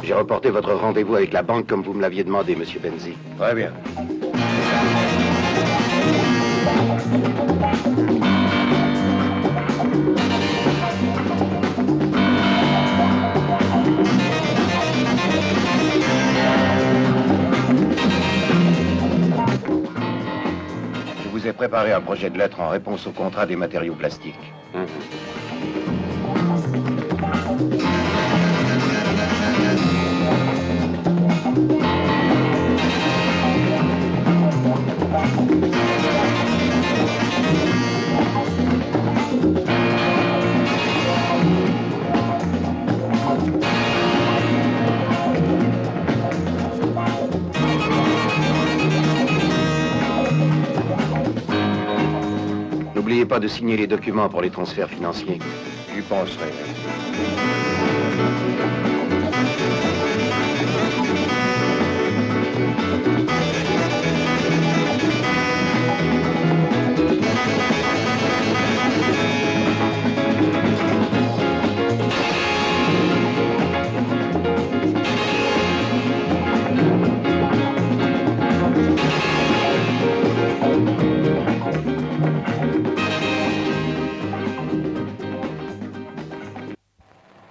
J'ai reporté votre rendez-vous avec la banque comme vous me l'aviez demandé, monsieur Benzi. Très bien. Je vous ai préparé un projet de lettre en réponse au contrat des matériaux plastiques. N'oubliez pas de signer les documents pour les transferts financiers. J'y penserai.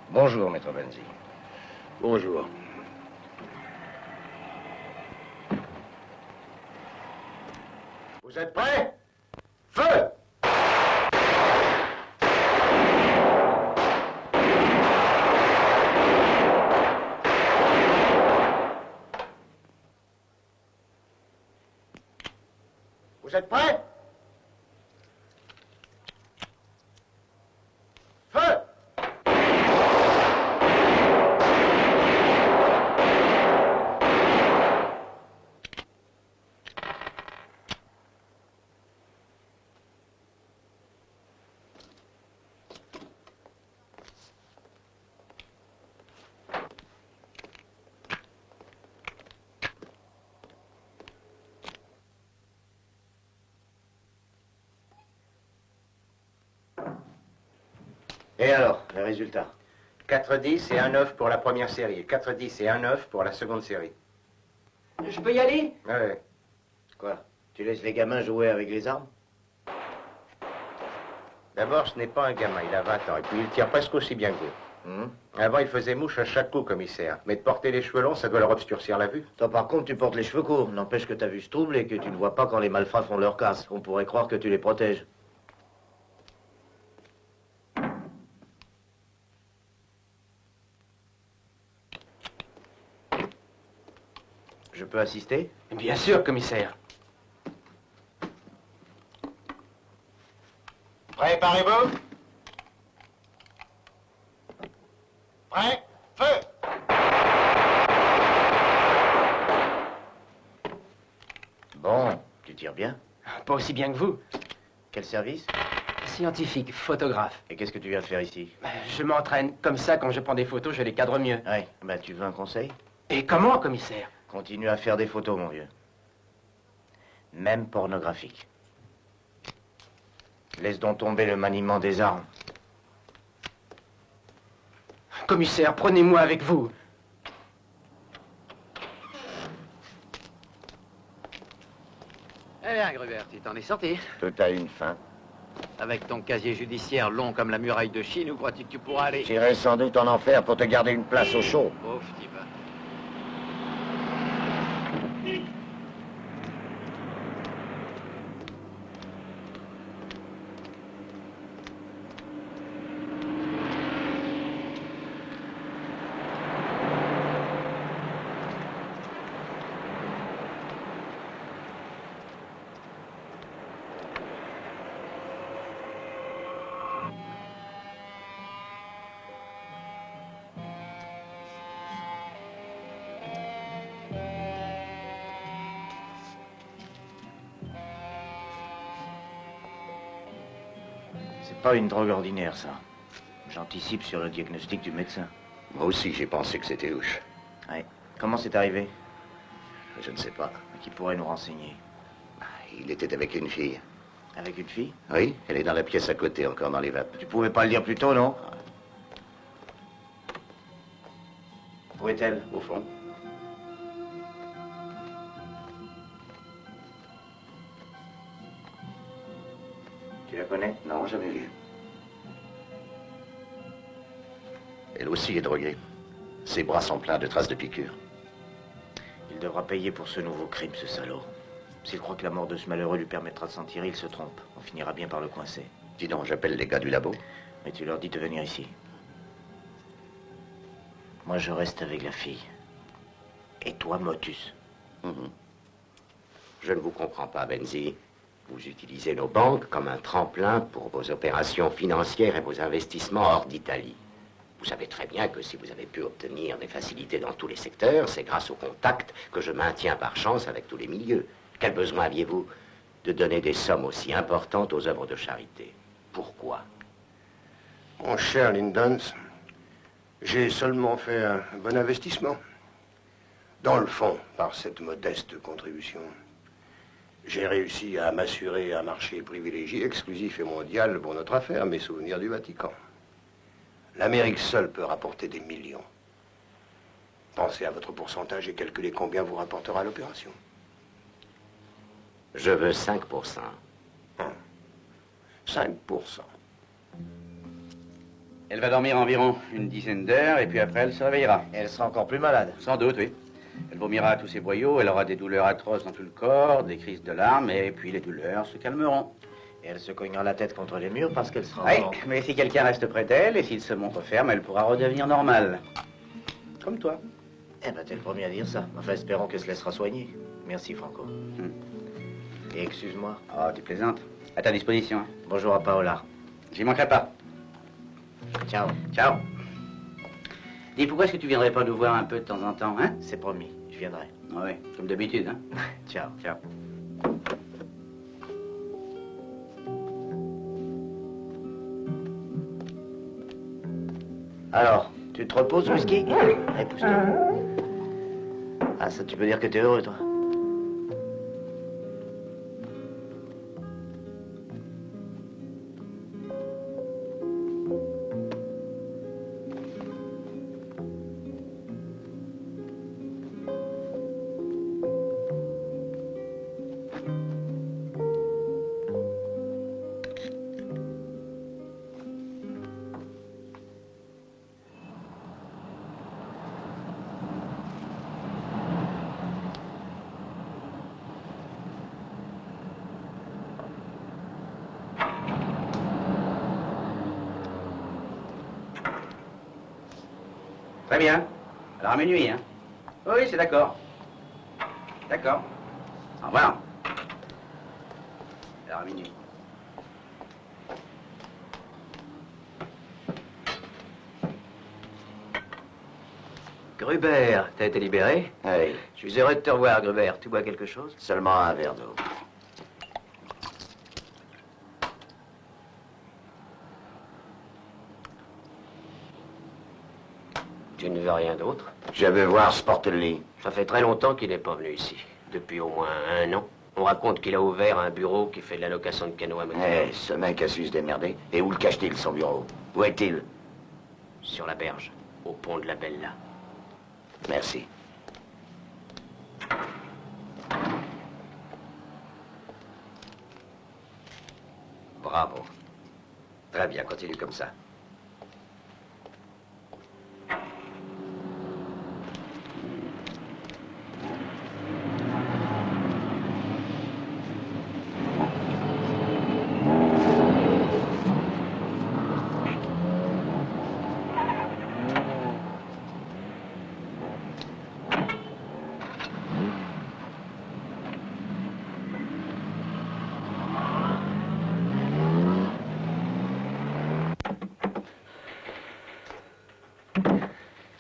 Bonjour, maître Benzi. Bonjour. Vous êtes prêts? Feu! Vous êtes prêts? Feu! Et alors, les résultats? 4-10 et 1-9 pour la première série. 4-10 et 1-9 pour la seconde série. Je peux y aller? Ouais. Quoi? Tu laisses les gamins jouer avec les armes? D'abord, ce n'est pas un gamin, il a 20 ans, et puis il tire presque aussi bien que vous. Avant, il faisait mouche à chaque coup, commissaire. Mais de porter les cheveux longs, ça doit leur obscurcir la vue. Toi, par contre, tu portes les cheveux courts. N'empêche que ta vue se trouble et que tu ne vois pas quand les malfrats font leur casse. On pourrait croire que tu les protèges. Je peux assister? Bien sûr, commissaire. Préparez-vous. Prêt? Feu! Bon, tu tires bien. Pas aussi bien que vous. Quel service? Scientifique, photographe. Et qu'est-ce que tu viens de faire ici? Je m'entraîne. Comme ça, quand je prends des photos, je les cadre mieux. Ouais, bah tu veux un conseil? Et comment, commissaire? Continue à faire des photos, mon vieux. Même pornographiques. Laisse donc tomber le maniement des armes. Commissaire, prenez-moi avec vous. Eh bien, Grubert, tu t'en es sorti. Tout a une fin. Avec ton casier judiciaire long comme la muraille de Chine, où crois-tu que tu pourras aller? J'irai sans doute en enfer pour te garder une place au chaud. Pauvre type. C'est pas une drogue ordinaire, ça. J'anticipe sur le diagnostic du médecin. Moi aussi, j'ai pensé que c'était louche. Ouais. Comment c'est arrivé? Je ne sais pas. Qui pourrait nous renseigner? Il était avec une fille. Avec une fille? Oui, elle est dans la pièce à côté, encore dans les vapes. Tu pouvais pas le dire plus tôt, non? Où est-elle? Au fond. Tu la connais? Non, jamais vu. Elle aussi est droguée. Ses bras sont pleins de traces de piqûres. Il devra payer pour ce nouveau crime, ce salaud. S'il croit que la mort de ce malheureux lui permettra de s'en tirer, il se trompe. On finira bien par le coincer. Dis donc, j'appelle les gars du labo. Mais tu leur dis de venir ici. Moi, je reste avec la fille. Et toi, Motus. Je ne vous comprends pas, Benzi. Vous utilisez nos banques comme un tremplin pour vos opérations financières et vos investissements hors d'Italie. Vous savez très bien que si vous avez pu obtenir des facilités dans tous les secteurs, c'est grâce aux contacts que je maintiens par chance avec tous les milieux. Quel besoin aviez-vous de donner des sommes aussi importantes aux œuvres de charité? Pourquoi? Mon cher Lindons, j'ai seulement fait un bon investissement. Dans le fond, par cette modeste contribution, j'ai réussi à m'assurer un marché privilégié, exclusif et mondial pour notre affaire, mes souvenirs du Vatican. L'Amérique seule peut rapporter des millions. Pensez à votre pourcentage et calculez combien vous rapportera l'opération. Je veux 5%. 5%. Elle va dormir environ une dizaine d'heures et puis après elle se réveillera. Elle sera encore plus malade. Sans doute, oui. Elle vomira tous ses boyaux, elle aura des douleurs atroces dans tout le corps, des crises de larmes, et puis les douleurs se calmeront. Et elle se cognera la tête contre les murs parce qu'elle sera... Oui, mais si quelqu'un reste près d'elle et s'il se montre ferme, elle pourra redevenir normale. Comme toi. Eh ben, t'es le premier à dire ça. Enfin, espérons qu'elle se laissera soigner. Merci, Franco. Et excuse-moi. Oh, tu plaisantes. À ta disposition. Hein. Bonjour à Paola. J'y manquerai pas. Ciao. Ciao. Dis, pourquoi est-ce que tu viendrais pas nous voir un peu de temps en temps, hein? C'est promis, je viendrai. Ah oui, comme d'habitude, hein? Ciao. Ciao. Alors, tu te reposes, whisky? Allez, pousse-toi. Ah, ça, tu peux dire que t'es heureux, toi. Très bien. Alors à minuit, hein? Oui, c'est d'accord. D'accord. Au revoir. Alors à minuit. Gruber, t'as été libéré? Oui, Je suis heureux de te revoir, Gruber. Tu bois quelque chose? seulement un verre d'eau. Tu ne veux rien d'autre? Je veux voir Sportelli. Ça fait très longtemps qu'il n'est pas venu ici. Depuis au moins 1 an. On raconte qu'il a ouvert un bureau qui fait de la location de canots à moteur. Eh, ce mec a su se démerder. Et où le cache-t-il, son bureau? Où est-il? Sur la berge, au pont de la Bella. Merci. Bravo. Très bien, continue comme ça.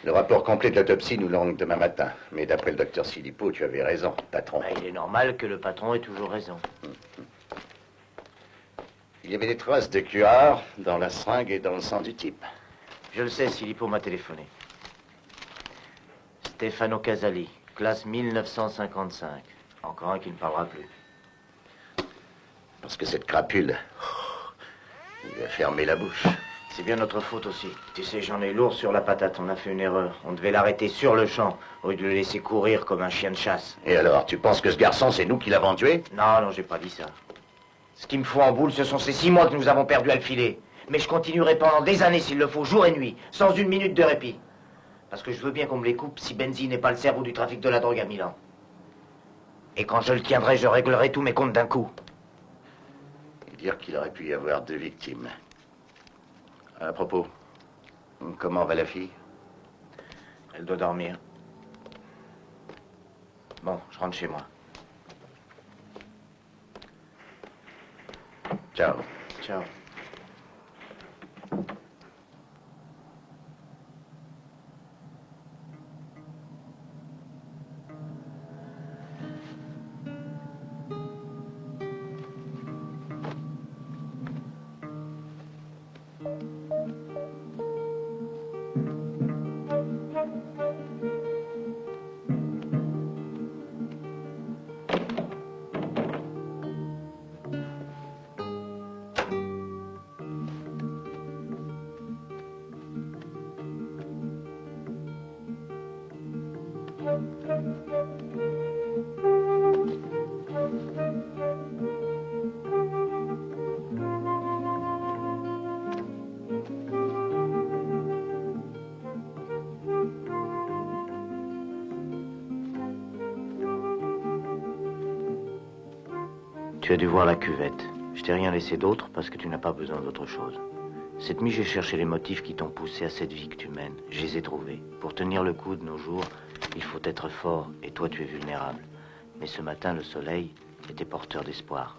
Le rapport complet de l'autopsie nous l'ont demain matin. Mais d'après le docteur Silipo, tu avais raison, patron. Bah, il est normal que le patron ait toujours raison. Il y avait des traces de cuir dans la seringue et dans le sang du type. Je le sais, Silipo m'a téléphoné. Stefano Casali, classe 1955. Encore un qui ne parlera plus. Parce que cette crapule, il lui a fermé la bouche. C'est bien notre faute aussi. Tu sais, j'en ai lourd sur la patate. On a fait une erreur. On devait l'arrêter sur le champ, au lieu de le laisser courir comme un chien de chasse. Et alors, tu penses que ce garçon, c'est nous qui l'avons tué? Non, non, j'ai pas dit ça. Ce qui me fout en boule, ce sont ces 6 mois que nous avons perdus à le filer. Mais je continuerai pendant des années, s'il le faut, jour et nuit, sans une minute de répit. Parce que je veux bien qu'on me les coupe si Benzi n'est pas le cerveau du trafic de la drogue à Milan. Et quand je le tiendrai, je réglerai tous mes comptes d'un coup. Et dire qu'il aurait pu y avoir 2 victimes. À propos, comment va la fille? Elle doit dormir. Bon, je rentre chez moi. Ciao. Ciao. Tu as dû voir la cuvette. Je t'ai rien laissé d'autre parce que tu n'as pas besoin d'autre chose. Cette nuit, j'ai cherché les motifs qui t'ont poussé à cette vie que tu mènes. Je les ai trouvés. Pour tenir le coup de nos jours, il faut être fort et toi, tu es vulnérable. Mais ce matin, le soleil était porteur d'espoir.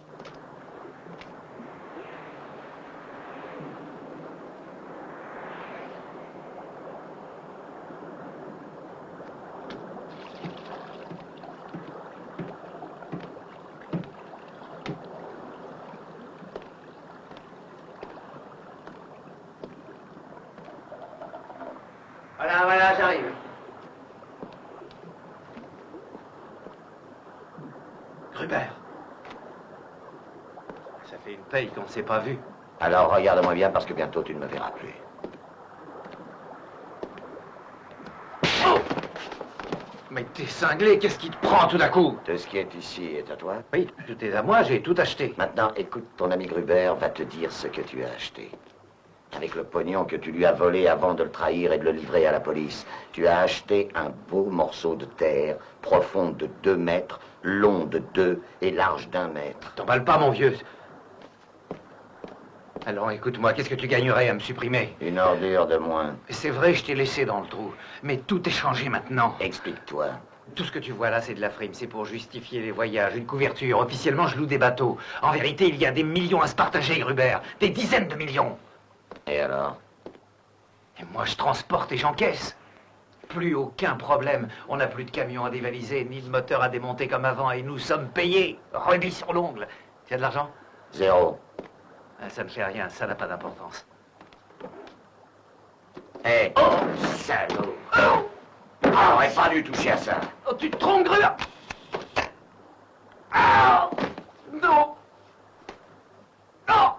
Voilà, j'arrive. Gruber. Ça fait une paye qu'on ne s'est pas vu. Alors, regarde-moi bien parce que bientôt tu ne me verras plus. Mais t'es cinglé, qu'est-ce qui te prend tout d'un coup? Tout ce qui est ici est à toi. Oui, tout est à moi, j'ai tout acheté. Maintenant, écoute, ton ami Gruber va te dire ce que tu as acheté. Avec le pognon que tu lui as volé avant de le trahir et de le livrer à la police, tu as acheté un beau morceau de terre, profond de 2 mètres, long de 2 et large d'1 mètre. T'emballes pas, mon vieux. Alors, écoute-moi, qu'est-ce que tu gagnerais à me supprimer? Une ordure de moins. C'est vrai, je t'ai laissé dans le trou. Mais tout est changé maintenant. Explique-toi. Tout ce que tu vois là, c'est de la frime. C'est pour justifier les voyages, une couverture. Officiellement, je loue des bateaux. En vérité, il y a des millions à se partager, Gruber. Des dizaines de millions. Et alors? Et moi, je transporte et j'encaisse. Plus aucun problème. On n'a plus de camions à dévaliser, ni de moteur à démonter comme avant, et nous sommes payés. Remis sur l'ongle. Tu as de l'argent? 0. Ah, ça ne fait rien, ça n'a pas d'importance. Hé, salaud! On n'aurait pas dû toucher à ça. Oh, tu te trompes, Gruber! Ah! Non! Non!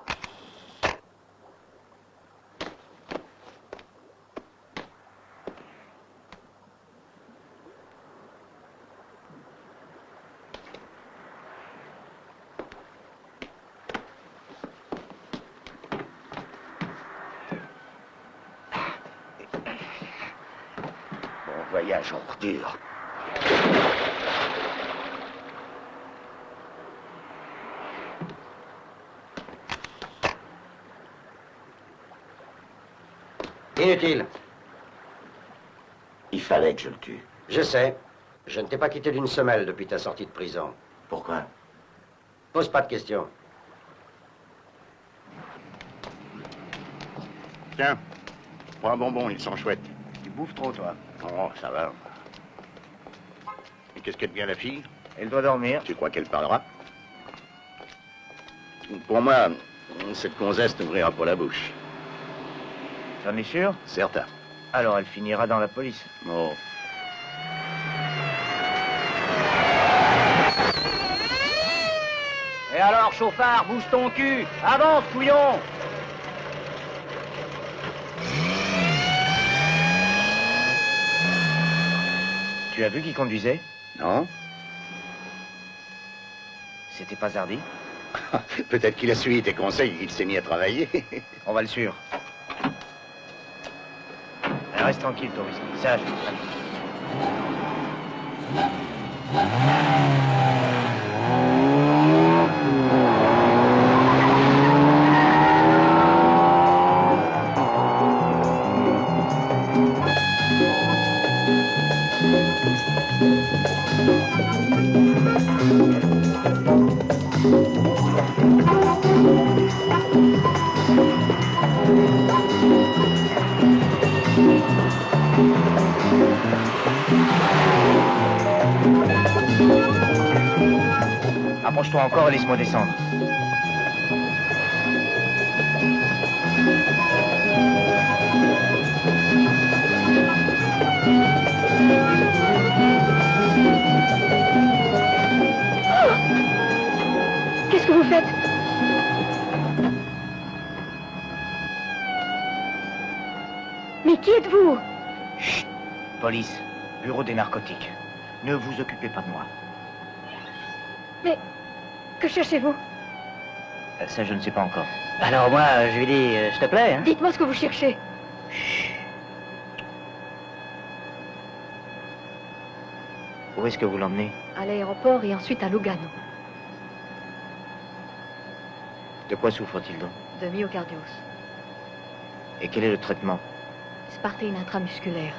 Bon voyage, ordure. Inutile. Il fallait que je le tue. Je sais. Je ne t'ai pas quitté d'une semelle depuis ta sortie de prison. Pourquoi? Pose pas de questions. Tiens, prends un bonbon, ils sont chouettes. Tu bouffes trop, toi. Oh, ça va. Et qu'est-ce qu'elle devient, la fille? Elle doit dormir. Tu crois qu'elle parlera? Pour moi, cette gonzesse n'ouvrira pas la bouche. T'en es sûr? Certain. Alors elle finira dans la police. Oh. Hé, Et alors, chauffard, bouge ton cul. Avance, couillon. Tu as vu qui conduisait? Non? C'était pas Zardy? Peut-être qu'il a suivi tes conseils et qu'il s'est mis à travailler. On va le suivre. Reste tranquille, touriste. Sage. Approche-toi encore et laisse-moi descendre. Qu'est-ce que vous faites? Mais qui êtes-vous? Chut! Police, bureau des narcotiques. Ne vous occupez pas de moi. Mais que cherchez-vous? Ça, je ne sais pas encore. Alors moi, je lui dis, s'il te plaît, hein. Dites-moi ce que vous cherchez. Où est-ce que vous l'emmenez? À l'aéroport et ensuite à Lugano. De quoi souffre-t-il donc? De myocardiose. Et quel est le traitement? Spartine intramusculaire.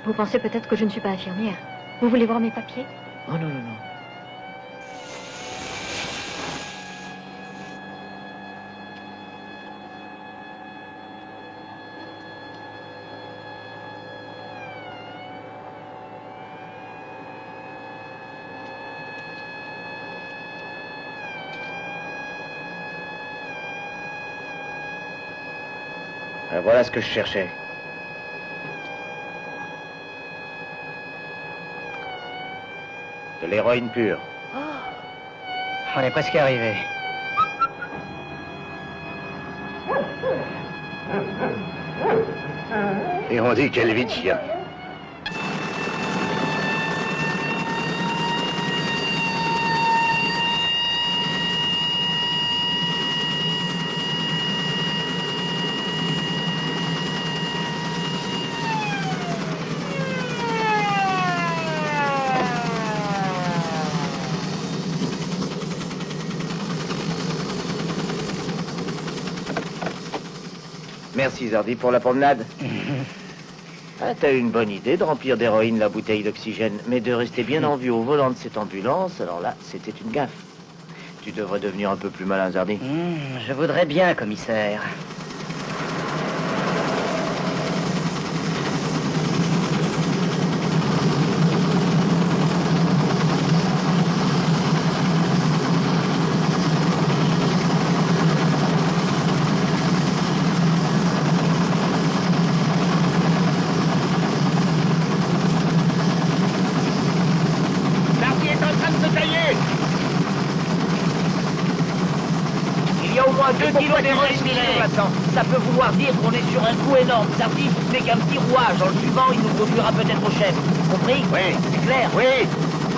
Vous pensez peut-être que je ne suis pas infirmière. Vous voulez voir mes papiers? Oh non, non, non. Voilà ce que je cherchais. De l'héroïne pure. Oh. On est presque arrivé. Et on dit quelle vie de chien. Merci Zardy pour la promenade. Ah, t'as eu une bonne idée de remplir d'héroïne la bouteille d'oxygène, mais de rester bien en vue au volant de cette ambulance, alors là, c'était une gaffe. Tu devrais devenir un peu plus malin, Zardy. Je voudrais bien, commissaire. Il y a au moins 2 kilos d'héroïne maintenant. Ça peut vouloir dire qu'on est sur un coup énorme. Zardy n'est qu'un petit rouage. En le suivant, il nous conduira peut-être au chef. Compris? Oui. C'est clair? Oui.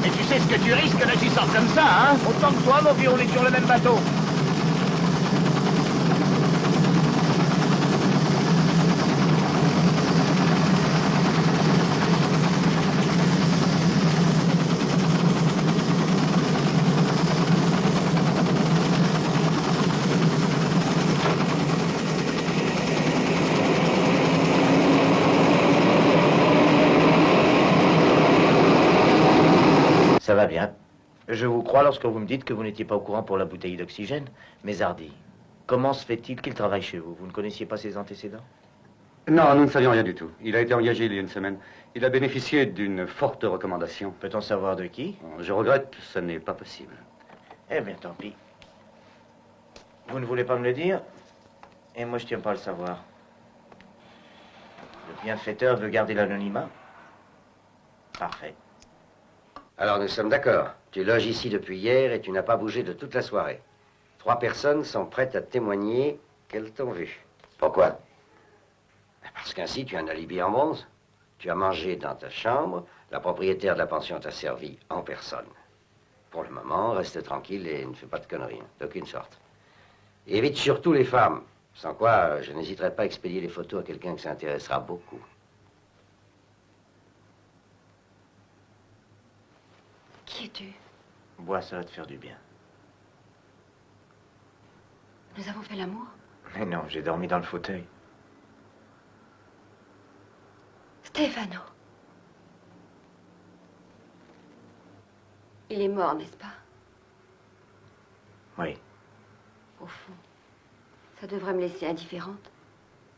Mais tu sais ce que tu risques d'agissant comme ça, hein? Autant que toi, mon vieux, on est sur le même bateau. Ça va bien. Je vous crois lorsque vous me dites que vous n'étiez pas au courant pour la bouteille d'oxygène. Mais Zardy, comment se fait-il qu'il travaille chez vous? Vous ne connaissiez pas ses antécédents? Non, nous ne savions rien du tout. Il a été engagé il y a une semaine. Il a bénéficié d'une forte recommandation. Peut-on savoir de qui? Je regrette, ce n'est pas possible. Eh bien, tant pis. Vous ne voulez pas me le dire? Et moi, je tiens pas à le savoir. Le bienfaiteur veut garder l'anonymat? Parfait. Alors nous sommes d'accord. Tu loges ici depuis hier et tu n'as pas bougé de toute la soirée. 3 personnes sont prêtes à témoigner qu'elles t'ont vu. Pourquoi? Parce qu'ainsi, tu as un alibi en bronze. Tu as mangé dans ta chambre, la propriétaire de la pension t'a servi en personne. Pour le moment, reste tranquille et ne fais pas de conneries, d'aucune sorte. Et évite surtout les femmes, sans quoi je n'hésiterai pas à expédier les photos à quelqu'un qui s'intéressera beaucoup. Qui es-tu? Bois, ça va te faire du bien. Nous avons fait l'amour? Mais non, j'ai dormi dans le fauteuil. Stefano. Il est mort, n'est-ce pas? Oui. Au fond, ça devrait me laisser indifférente.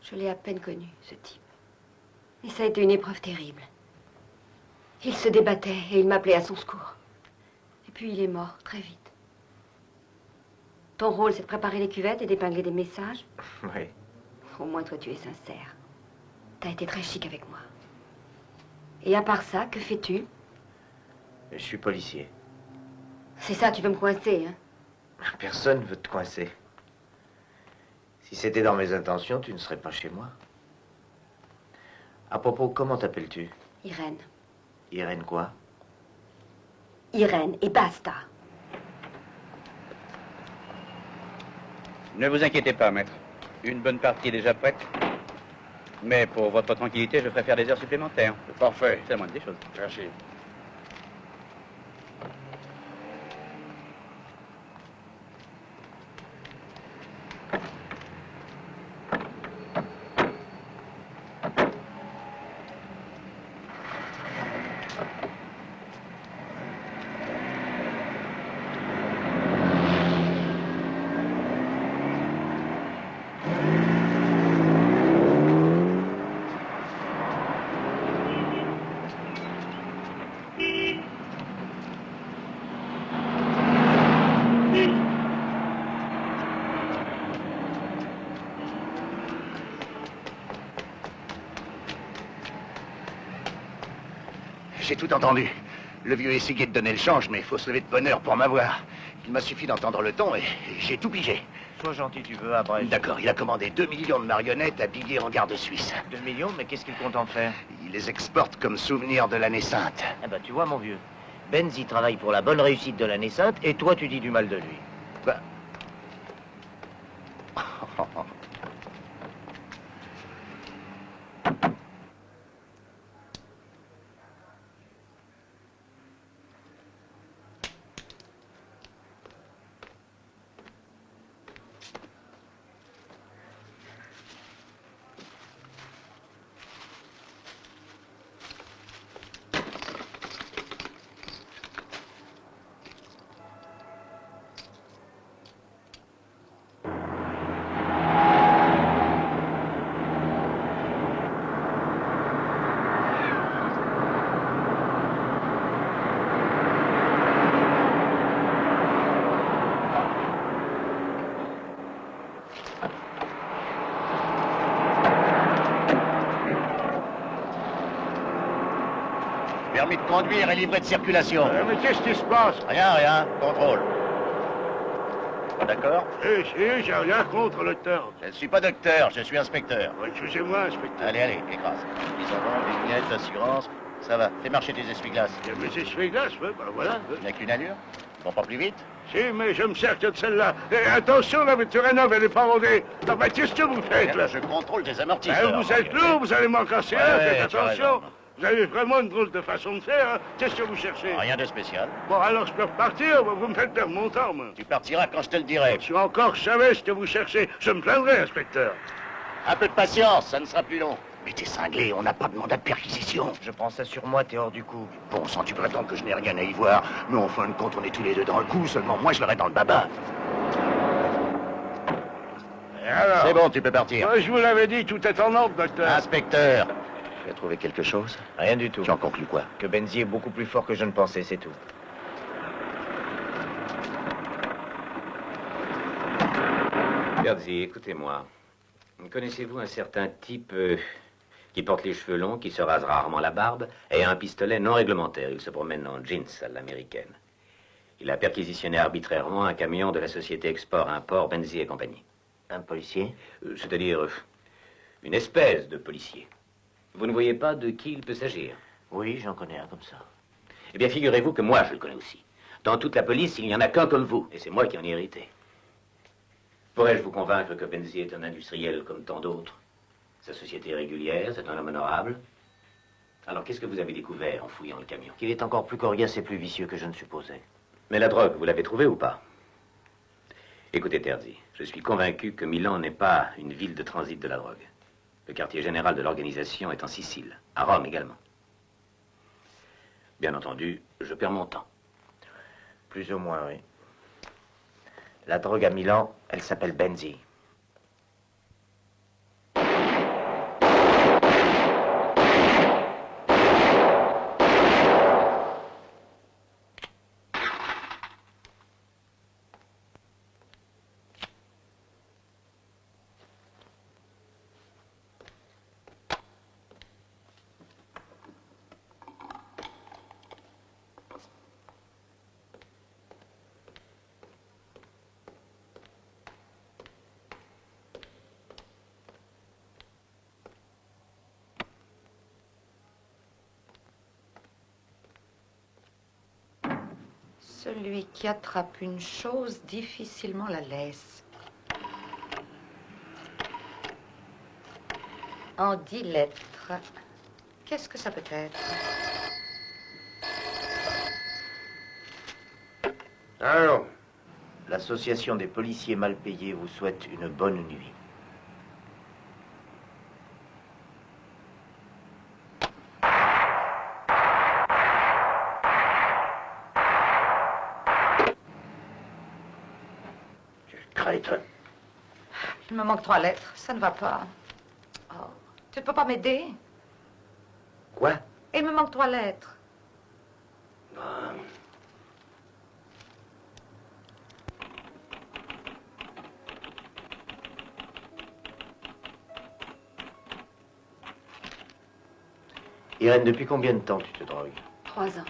Je l'ai à peine connu, ce type. Et ça a été une épreuve terrible. Il se débattait et il m'appelait à son secours. Et puis il est mort, très vite. Ton rôle, c'est de préparer les cuvettes et d'épingler des messages? Oui. Au moins, toi, tu es sincère. T'as été très chic avec moi. Et à part ça, que fais-tu? Je suis policier. C'est ça, tu veux me coincer, hein? Personne ne veut te coincer. Si c'était dans mes intentions, tu ne serais pas chez moi. À propos, comment t'appelles-tu? Irène. Irène quoi? Irène, et basta. Ne vous inquiétez pas, maître. Une bonne partie est déjà prête. Mais pour votre tranquillité, je ferai faire des heures supplémentaires. Parfait. C'est la moindre des choses. Merci. J'ai tout entendu. Le vieux essayait de donner le change, mais il faut se lever de bonne heure pour m'avoir. Il m'a suffi d'entendre le ton et j'ai tout pigé. Sois gentil, tu veux, à Brest. D'accord, il a commandé 2 millions de marionnettes habillées en garde suisse. 2 millions, mais qu'est-ce qu'il compte en faire? Il les exporte comme souvenir de l'année sainte. Eh ben, tu vois, mon vieux, Benz, il travaille pour la bonne réussite de l'année sainte, et toi, tu dis du mal de lui. Bah... Permis de conduire et livret de circulation. Mais qu'est-ce qui se passe? Rien, rien. Contrôle. Pas d'accord? Si, j'ai rien contre le temps. Je ne suis pas docteur, je suis inspecteur. Excusez-moi, inspecteur. Allez, allez, écrase. Ils en ont, les lunettes, l'assurance. Ça va, fais marcher tes essuie-glaces. Il y a mes essuie-glaces, oui, ben voilà. Il n'y a qu'une allure? Bon, pas plus vite? Si, mais je me sers que de celle-là. Et attention, la voiture rénov, elle est pas rodée. Ah ben, qu'est-ce que vous faites, là? Je contrôle tes amortisseurs. Ben, vous êtes lourd, vous allez m'en casser un, Ouais, faites tu as attention. raison. Vous avez vraiment une drôle de façon de faire, hein. Qu'est-ce que vous cherchez? Rien de spécial. Bon, alors je peux repartir, vous me faites perdre mon temps, moi. Tu partiras quand je te le dirai. Si encore je savais ce que vous cherchez, je me plaindrais, inspecteur. Un peu de patience, ça ne sera plus long. Mais t'es cinglé, on n'a pas de mandat de perquisition. Je prends ça sur moi, t'es hors du coup. Bon sang, tu prétends que je n'ai rien à y voir. Mais en fin de compte, on est tous les deux dans le coup, seulement moi je l'aurai dans le baba. Et alors? C'est bon, tu peux partir. Je vous l'avais dit, tout est en ordre, docteur. Inspecteur. Tu as trouvé quelque chose? Rien du tout. Tu en conclus quoi? Que Benzi est beaucoup plus fort que je ne pensais, c'est tout. Berzi, écoutez-moi. Connaissez-vous un certain type qui porte les cheveux longs, qui se rase rarement la barbe, et a un pistolet non réglementaire? Il se promène en jeans à l'américaine. Il a perquisitionné arbitrairement un camion de la société Export-Import Benzi et compagnie. Un policier? C'est-à-dire une espèce de policier. Vous ne voyez pas de qui il peut s'agir? Oui, j'en connais un comme ça. Eh bien, figurez-vous que moi, je le connais aussi. Dans toute la police, il n'y en a qu'un comme vous, et c'est moi qui en ai hérité. Pourrais-je vous convaincre que Benzi est un industriel comme tant d'autres? Sa société est régulière, c'est un homme honorable. Alors, qu'est-ce que vous avez découvert en fouillant le camion? Qu'il est encore plus coriace et plus vicieux que je ne supposais. Mais la drogue, vous l'avez trouvée ou pas? Écoutez, Terzi, je suis convaincu que Milan n'est pas une ville de transit de la drogue. Le quartier général de l'organisation est en Sicile, à Rome également. Bien entendu, je perds mon temps. Plus ou moins, oui. La drogue à Milan, elle s'appelle Benzi. Celui qui attrape une chose difficilement la laisse. En 10 lettres. Qu'est-ce que ça peut être? Alors, l'association des policiers mal payés vous souhaite une bonne nuit. Il me manque 3 lettres, ça ne va pas. Oh, tu ne peux pas m'aider? Quoi? Il me manque 3 lettres. Irène, depuis combien de temps tu te drogues? 3 ans.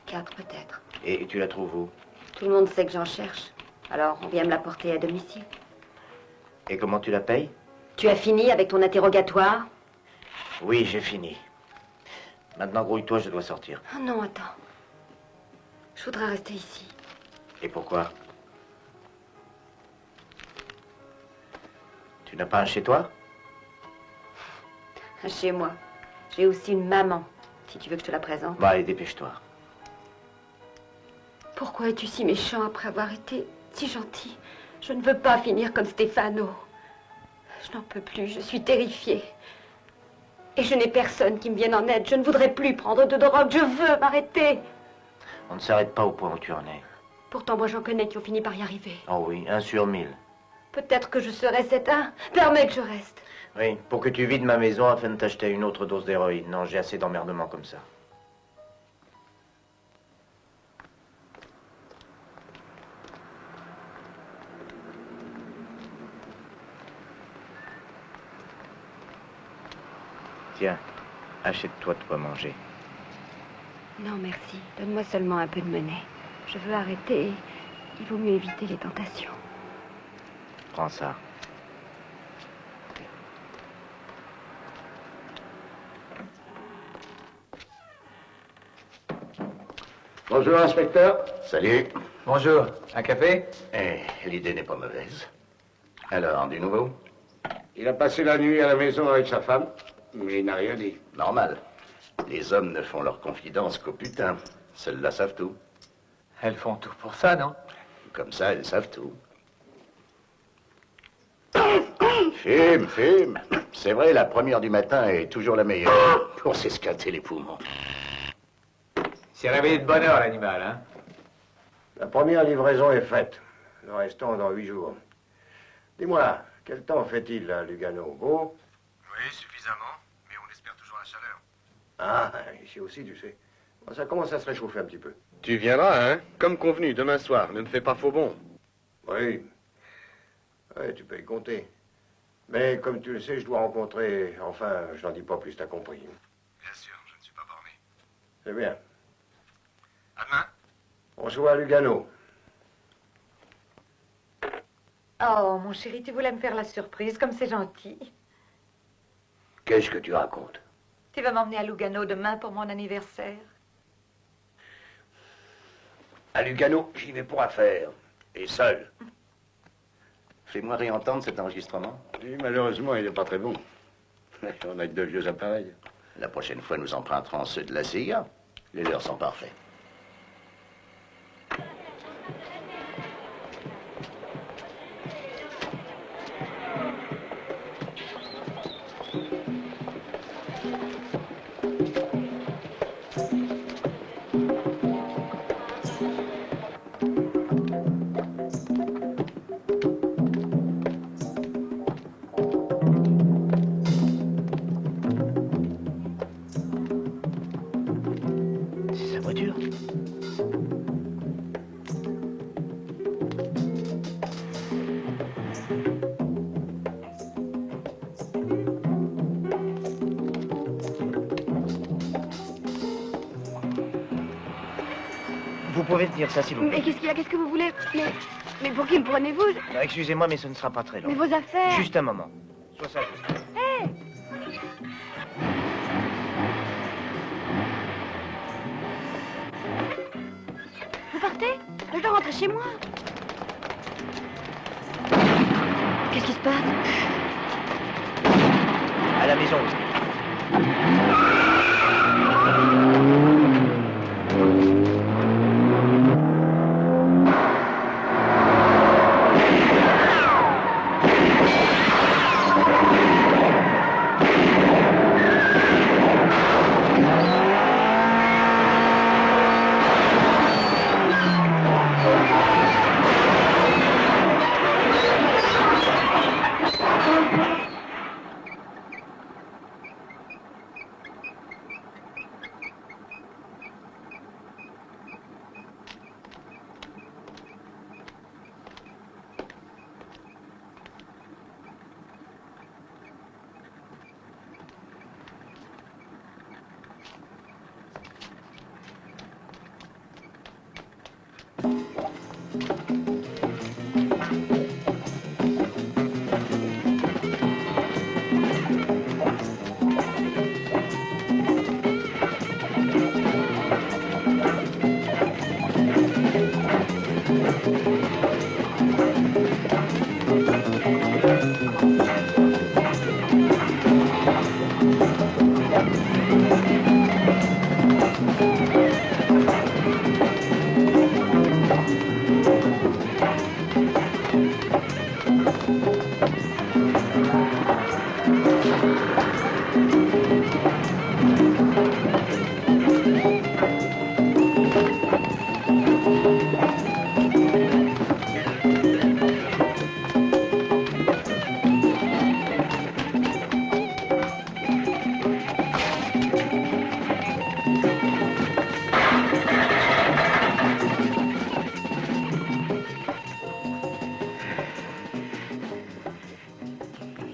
4 peut-être. Et tu la trouves où? Tout le monde sait que j'en cherche. Alors on vient me la porter à domicile. Et comment tu la payes? Tu as fini avec ton interrogatoire? Oui, j'ai fini. Maintenant, grouille-toi, je dois sortir. Oh non, attends. Je voudrais rester ici. Et pourquoi? Tu n'as pas un chez toi? Chez moi. J'ai aussi une maman, si tu veux que je te la présente. Bah, allez, dépêche-toi. Pourquoi es-tu si méchant après avoir été si gentil? Je ne veux pas finir comme Stefano. Je n'en peux plus, je suis terrifiée. Et je n'ai personne qui me vienne en aide. Je ne voudrais plus prendre de drogue. Je veux m'arrêter. On ne s'arrête pas au point où tu en es. Pourtant, moi, j'en connais qui ont fini par y arriver. Oh oui, 1 sur 1000. Peut-être que je serai cet un. Permets que je reste. Oui, pour que tu vides ma maison afin de t'acheter une autre dose d'héroïne. Non, j'ai assez d'emmerdements comme ça. Tiens, achète-toi de quoi manger. Non, merci. Donne-moi seulement un peu de monnaie. Je veux arrêter. Il vaut mieux éviter les tentations. Prends ça. Bonjour, inspecteur. Salut. Bonjour. Un café? Eh, l'idée n'est pas mauvaise. Alors, du nouveau? Il a passé la nuit à la maison avec sa femme, mais il n'a rien dit. Normal. Les hommes ne font leur confidence qu'au putain. Celles-là savent tout. Elles font tout pour ça, non? Comme ça, elles savent tout. Fume, fume. C'est vrai, la première du matin est toujours la meilleure pour s'escater les poumons. C'est réveillé de bonne heure, l'animal, hein? La première livraison est faite. Le restant dans 8 jours. Dis-moi, quel temps fait-il à Lugano? Beau? Oui, suffisamment, mais on espère toujours la chaleur. Ah, ici aussi, tu sais. Bon, ça commence à se réchauffer un petit peu. Tu viendras, hein? Comme convenu, demain soir. Ne me fais pas faux bon. Oui. Oui, tu peux y compter. Mais comme tu le sais, je dois rencontrer... Enfin, je n'en dis pas plus, t'as compris. Bien sûr, je ne suis pas borné. C'est bien. À demain. On se voit à Lugano. Oh, mon chéri, tu voulais me faire la surprise, comme c'est gentil. Qu'est-ce que tu racontes? Tu vas m'emmener à Lugano demain pour mon anniversaire. À Lugano, j'y vais pour affaires. Et seul. Fais-moi réentendre cet enregistrement. Oui, malheureusement, il n'est pas très bon. On a que de vieux appareils. La prochaine fois, nous emprunterons ceux de la CIA. Les leurs sont parfaits. C'est sa voiture. Vous pouvez tenir ça, s'il vous plaît. Mais qu'est-ce qu'il y a? Qu'est-ce que vous voulez? Mais pour qui me prenez-vous? Excusez-moi, mais ce ne sera pas très long. Mais vos affaires... Juste un moment. Sois sage. Hé! Vous partez? Je dois rentrer chez moi. Qu'est-ce qui se passe? À la maison.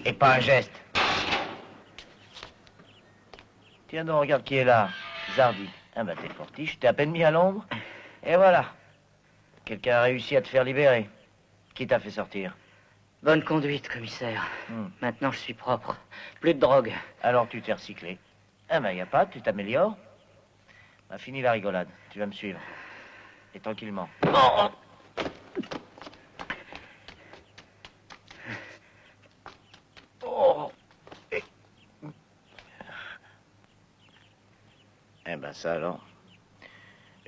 Et pas un geste. Tiens donc, regarde qui est là. Zardi. Ah bah t'es fortiche, t'es à peine mis à l'ombre. Et voilà. Quelqu'un a réussi à te faire libérer. Qui t'a fait sortir? Bonne conduite, commissaire. Maintenant, je suis propre. Plus de drogue. Alors tu t'es recyclé. Ah bah y a pas, tu t'améliores. Bah fini la rigolade, tu vas me suivre. Et tranquillement. Oh, oh. Eh ben ça alors.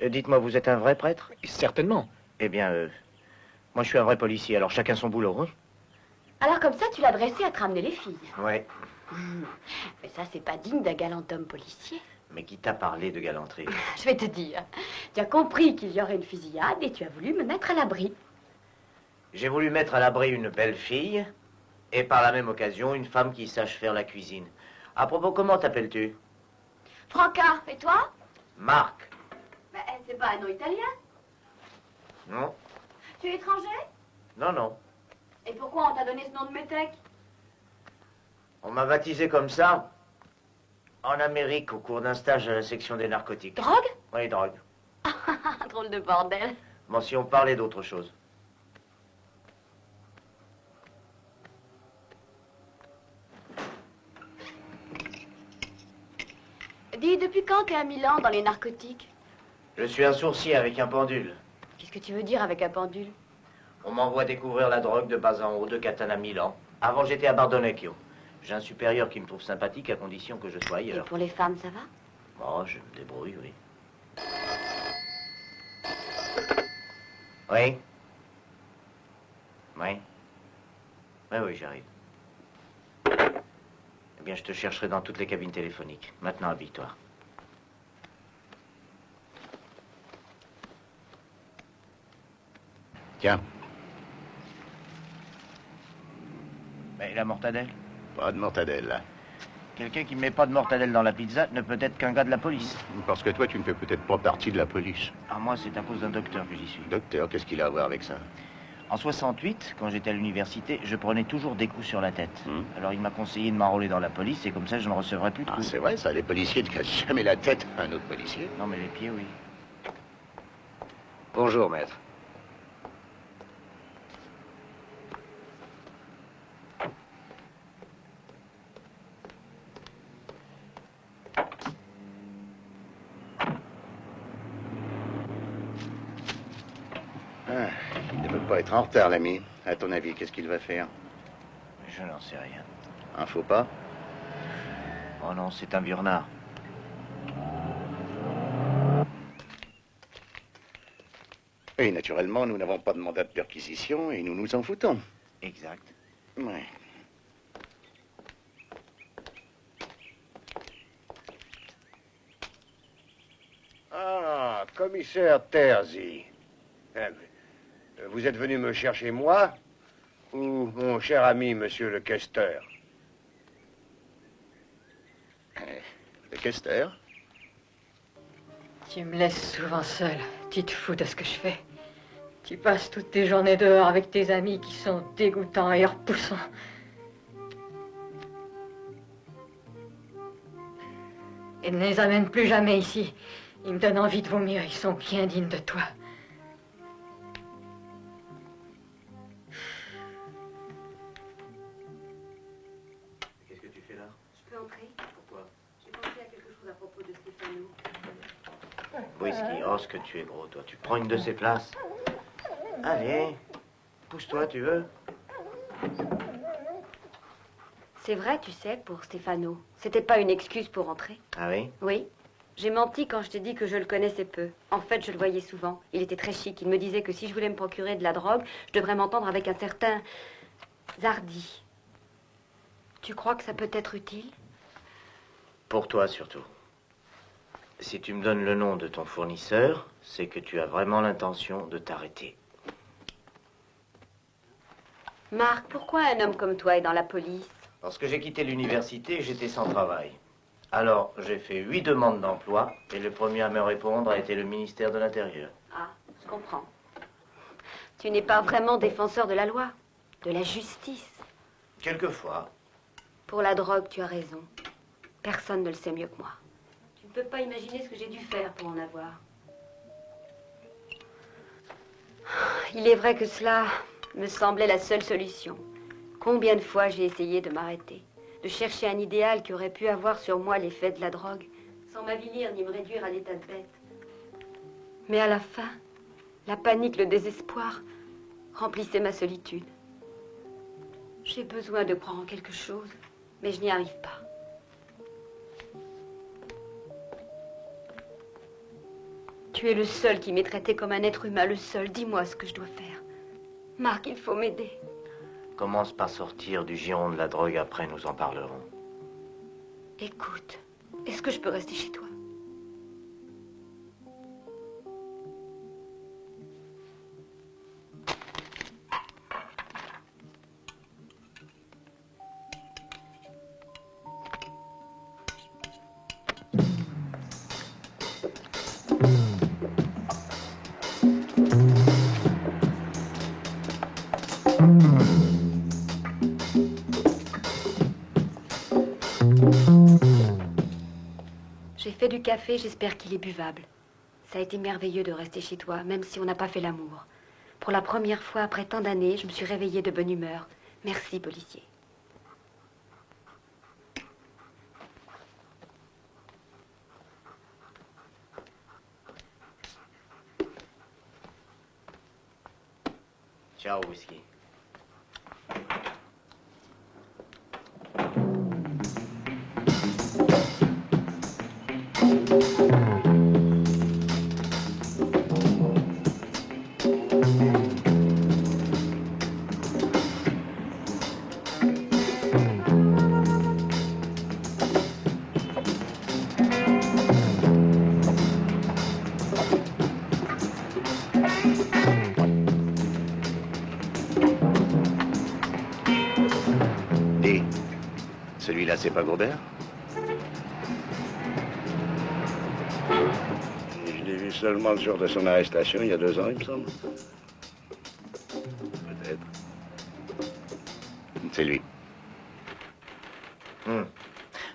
Dites-moi, vous êtes un vrai prêtre? Certainement. Eh bien, moi je suis un vrai policier, alors chacun son boulot, hein? Alors comme ça, tu l'as dressé à te ramener les filles. Ouais. Mais ça, c'est pas digne d'un galant homme policier. Mais qui t'a parlé de galanterie? Je vais te dire. Tu as compris qu'il y aurait une fusillade et tu as voulu me mettre à l'abri. J'ai voulu mettre à l'abri une belle fille et par la même occasion une femme qui sache faire la cuisine. À propos, comment t'appelles-tu? Franca, et toi? Marc. Mais c'est pas un nom italien? Non? Tu es étranger? Non, non. Et pourquoi on t'a donné ce nom de métèque? On m'a baptisé comme ça en Amérique au cours d'un stage à la section des narcotiques. Drogue? Oui, drogue. Drôle de bordel. Bon, si on parlait d'autre chose. Dis, depuis quand t'es à Milan dans les narcotiques? Je suis un sourcier avec un pendule. Qu'est-ce que tu veux dire avec un pendule? On m'envoie découvrir la drogue de bas en haut de Catane à Milan. Avant, j'étais à Bardonecchio. J'ai un supérieur qui me trouve sympathique à condition que je sois ailleurs. Et pour les femmes, ça va? Oh, je me débrouille, oui. Oui? Oui? Oui, oui, j'arrive. Eh bien, je te chercherai dans toutes les cabines téléphoniques. Maintenant, habille-toi. Tiens. Mais la mortadelle? Pas de mortadelle, là. Quelqu'un qui ne met pas de mortadelle dans la pizza ne peut être qu'un gars de la police. Parce que toi, tu ne fais peut-être pas partie de la police. Ah, moi, c'est à cause d'un docteur que j'y suis. Docteur, qu'est-ce qu'il a à voir avec ça? En 68, quand j'étais à l'université, je prenais toujours des coups sur la tête. Alors il m'a conseillé de m'enrôler dans la police et comme ça je ne recevrais plus de coups. Ah, c'est vrai ça, les policiers ne cassent jamais la tête à un autre policier. Non mais les pieds, oui. Bonjour, maître. Ah, il ne veut pas être en retard, l'ami. À ton avis, qu'est-ce qu'il va faire? Je n'en sais rien. Un faux pas? Oh non, c'est un vieux renard. Et naturellement, nous n'avons pas de mandat de perquisition et nous nous en foutons. Exact. Ouais. Ah, commissaire Terzi. Vous êtes venu me chercher moi ou mon cher ami, monsieur le questeur? Le questeur? Tu me laisses souvent seul. Tu te fous de ce que je fais. Tu passes toutes tes journées dehors avec tes amis qui sont dégoûtants et repoussants. Et ne les amène plus jamais ici. Ils me donnent envie de vomir. Ils sont bien dignes de toi. Qu'est-ce que tu fais là? Je peux entrer? Pourquoi? J'ai pensé à quelque chose à propos de Stéphano. Whisky, oh ce que tu es gros, toi. Tu prends une de ces places. Allez, pousse-toi, tu veux? C'est vrai, tu sais, pour Stéphano. C'était pas une excuse pour entrer. Ah oui? Oui. J'ai menti quand je t'ai dit que je le connaissais peu. En fait, je le voyais souvent. Il était très chic. Il me disait que si je voulais me procurer de la drogue, je devrais m'entendre avec un certain Zardi. Tu crois que ça peut être utile? Pour toi surtout. Si tu me donnes le nom de ton fournisseur, c'est que tu as vraiment l'intention de t'arrêter. Marc, pourquoi un homme comme toi est dans la police? Parce que j'ai quitté l'université et j'étais sans travail. Alors, j'ai fait 8 demandes d'emploi et le premier à me répondre a été le ministère de l'Intérieur. Ah, je comprends. Tu n'es pas vraiment défenseur de la loi, de la justice. Quelquefois. Pour la drogue, tu as raison. Personne ne le sait mieux que moi. Tu ne peux pas imaginer ce que j'ai dû faire pour en avoir. Il est vrai que cela me semblait la seule solution. Combien de fois j'ai essayé de m'arrêter, de chercher un idéal qui aurait pu avoir sur moi l'effet de la drogue, sans m'avilir ni me réduire à l'état de bête. Mais à la fin, la panique, le désespoir remplissaient ma solitude. J'ai besoin de croire en quelque chose, mais je n'y arrive pas. Tu es le seul qui m'ait traité comme un être humain, le seul. Dis-moi ce que je dois faire. Marc, il faut m'aider. Commence par sortir du giron de la drogue, après nous en parlerons. Écoute, est-ce que je peux rester chez toi? J'ai fait du café, j'espère qu'il est buvable. Ça a été merveilleux de rester chez toi, même si on n'a pas fait l'amour. Pour la première fois après tant d'années, je me suis réveillée de bonne humeur. Merci, policier. Ciao, whisky. Dis, celui-là, c'est pas Grobert? Je l'ai vu seulement le jour de son arrestation, il y a 2 ans, il me semble. Peut-être. C'est lui.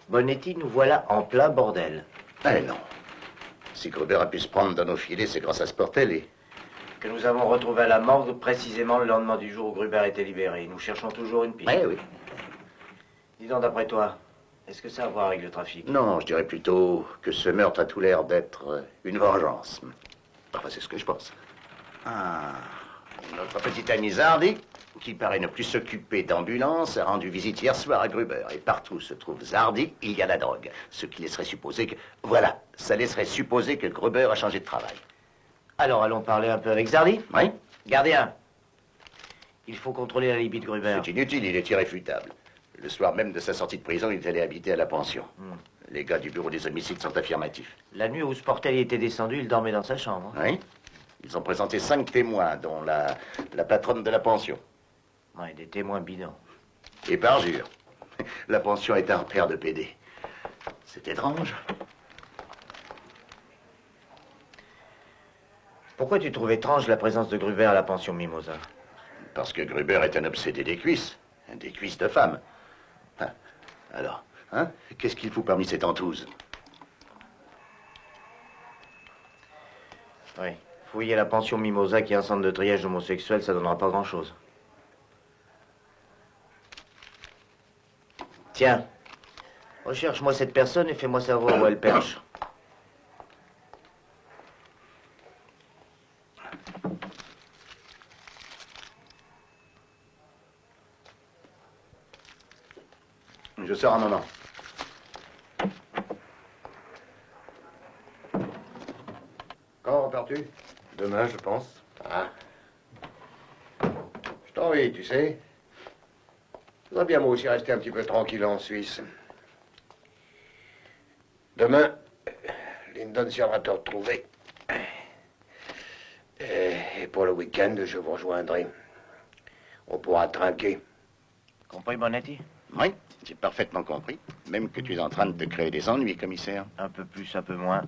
Bonetti, nous voilà en plein bordel. Eh non. Si Gruber a pu se prendre dans nos filets, c'est grâce à Sportelli. Que nous avons retrouvé à la morgue précisément le lendemain du jour où Gruber a été libéré. Nous cherchons toujours une piste. Eh oui. Dis donc, d'après toi, est-ce que ça a à voir avec le trafic? Non, je dirais plutôt que ce meurtre a tout l'air d'être une vengeance. Enfin, c'est ce que je pense. Ah, notre petit ami Zardi, qui paraît ne plus s'occuper d'ambulance, a rendu visite hier soir à Gruber. Et partout où se trouve Zardi, il y a la drogue. Ce qui laisserait supposer que... Voilà, ça laisserait supposer que Gruber a changé de travail. Alors, allons parler un peu avec Zardi? Oui. Gardien, il faut contrôler l'alibi de Gruber. C'est inutile, il est irréfutable. Le soir même de sa sortie de prison, il est allé habiter à la pension. Les gars du bureau des homicides sont affirmatifs. La nuit où Sportelli était descendu, il dormait dans sa chambre. Oui. Ils ont présenté 5 témoins, dont la patronne de la pension. Ouais, des témoins bidons. Et parjure. La pension est un repère de PD. C'est étrange. Pourquoi tu trouves étrange la présence de Gruber à la pension Mimosa? Parce que Gruber est un obsédé des cuisses de femmes. Ah, alors, hein? Qu'est-ce qu'il fout parmi ces tentouses? Oui. Fouiller la pension Mimosa, qui est un centre de triage homosexuel, ça donnera pas grand-chose. Tiens, recherche-moi cette personne et fais-moi savoir où elle perche. Je sors un moment. Quand repars-tu? Demain, je pense. Ah. Je t'envie, tu sais. Je voudrais bien moi aussi rester un petit peu tranquille en Suisse. Demain, Lyndon viendra te retrouver. Et pour le week-end, je vous rejoindrai. On pourra trinquer. Compris, Bonetti? Oui, j'ai parfaitement compris. Même que tu es en train de te créer des ennuis, commissaire. Un peu plus, un peu moins.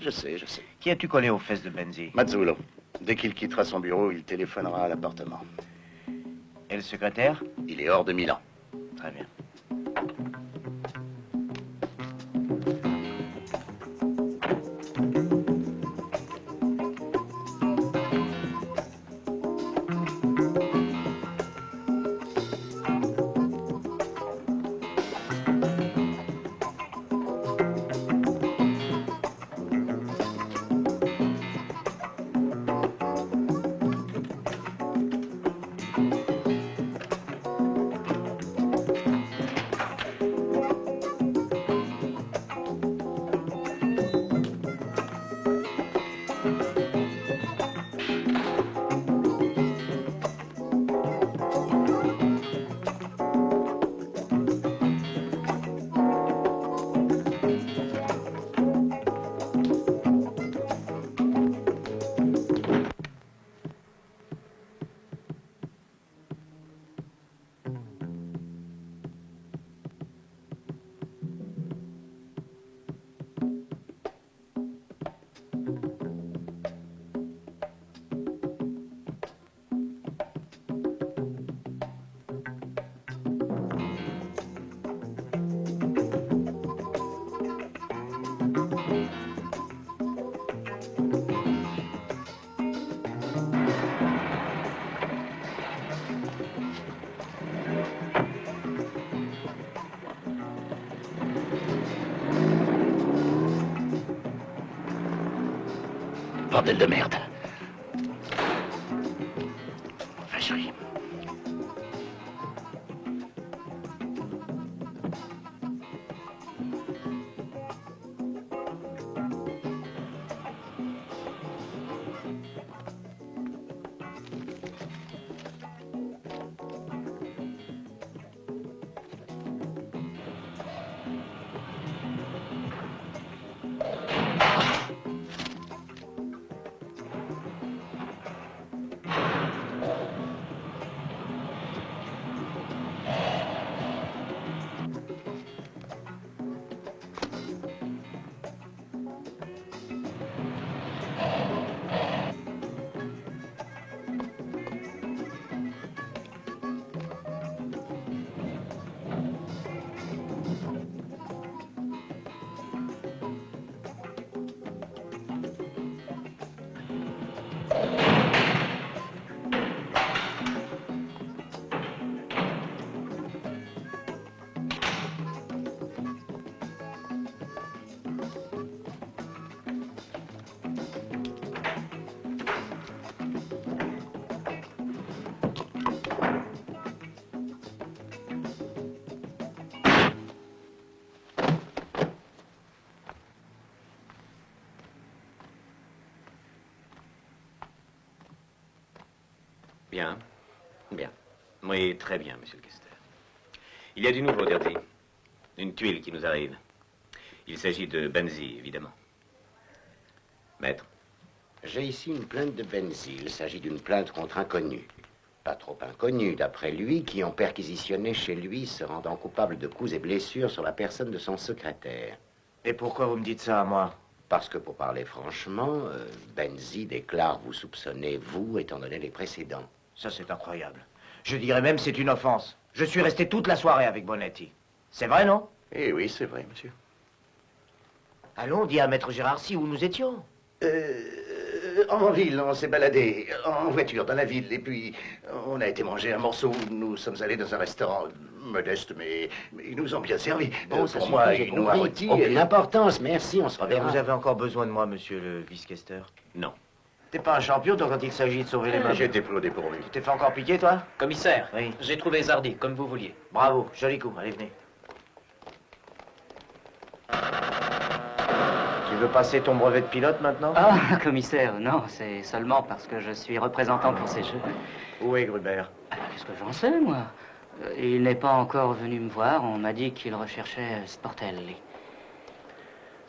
Je sais, je sais. Qui as-tu collé aux fesses de Benzi? Mazzulo. Dès qu'il quittera son bureau, il téléphonera à l'appartement. Et le secrétaire? Il est hors de Milan. Très bien. bordel de merde. Va, chérie. Bien. Bien. Oui, très bien, monsieur le questeur. Il y a du nouveau, Dirty. Une tuile qui nous arrive. Il s'agit de Benzi, évidemment. Maître. J'ai ici une plainte de Benzi. Il s'agit d'une plainte contre inconnu. Pas trop inconnu, d'après lui, qui ont perquisitionné chez lui, se rendant coupable de coups et blessures sur la personne de son secrétaire. Et pourquoi vous me dites ça à moi? Parce que, pour parler franchement, Benzi déclare vous soupçonner, vous, étant donné les précédents. Ça, c'est incroyable. Je dirais même c'est une offense. Je suis resté toute la soirée avec Bonetti. C'est vrai, non? Eh oui, c'est vrai, monsieur. Allons, dis à Maître Gérarcy où nous étions. En ville, on s'est baladé en voiture dans la ville, et puis on a été manger un morceau. Nous sommes allés dans un restaurant modeste, mais ils nous ont bien servi. Bon, ça pour suffit, moi, j'ai ils nous compris. rôti. Aucune importance, merci, on se reverra. Vous avez encore besoin de moi, monsieur le vice-questeur? Non. T'es pas un champion, toi, quand il s'agit de sauver les mains? J'ai été plutôt dépourvu. Tu t'es fait encore piquer, toi? Commissaire, Oui. j'ai trouvé Zardy, comme vous vouliez. Bravo, joli coup, allez, venez. Tu veux passer ton brevet de pilote maintenant? Ah, commissaire, non, c'est seulement parce que je suis représentant pour ces jeux. Où est Gruber? Qu'est-ce que j'en sais, moi? Il n'est pas encore venu me voir, on m'a dit qu'il recherchait Sportelli.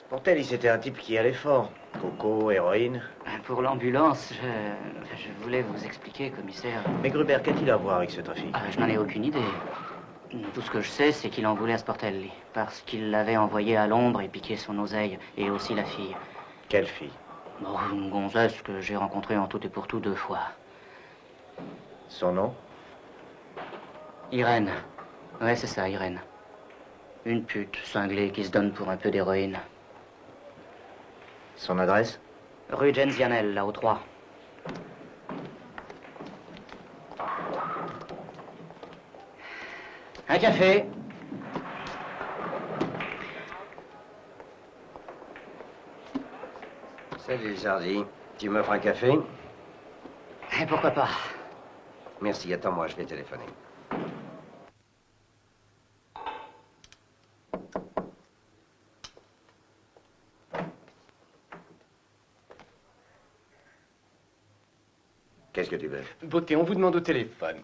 Sportelli, c'était un type qui allait fort. Coco, héroïne. Pour l'ambulance, je voulais vous expliquer, commissaire. Mais Gruber, qu'a-t-il à voir avec ce trafic? Je n'en ai aucune idée. Tout ce que je sais, c'est qu'il en voulait à Sportelli, parce qu'il l'avait envoyé à l'ombre et piqué son oseille, et aussi la fille. Quelle fille? Bon, une gonzesse que j'ai rencontrée en tout et pour tout 2 fois. Son nom? Irène. Ouais, c'est ça, Irène. Une pute cinglée qui se donne pour un peu d'héroïne. Son adresse? Rue Genzianel, là, au 3. Un café. Salut, Zardy. Tu m'offres un café? Et pourquoi pas? Merci, attends-moi, je vais téléphoner. Qu'est-ce que tu veux? Beauté, on vous demande au téléphone.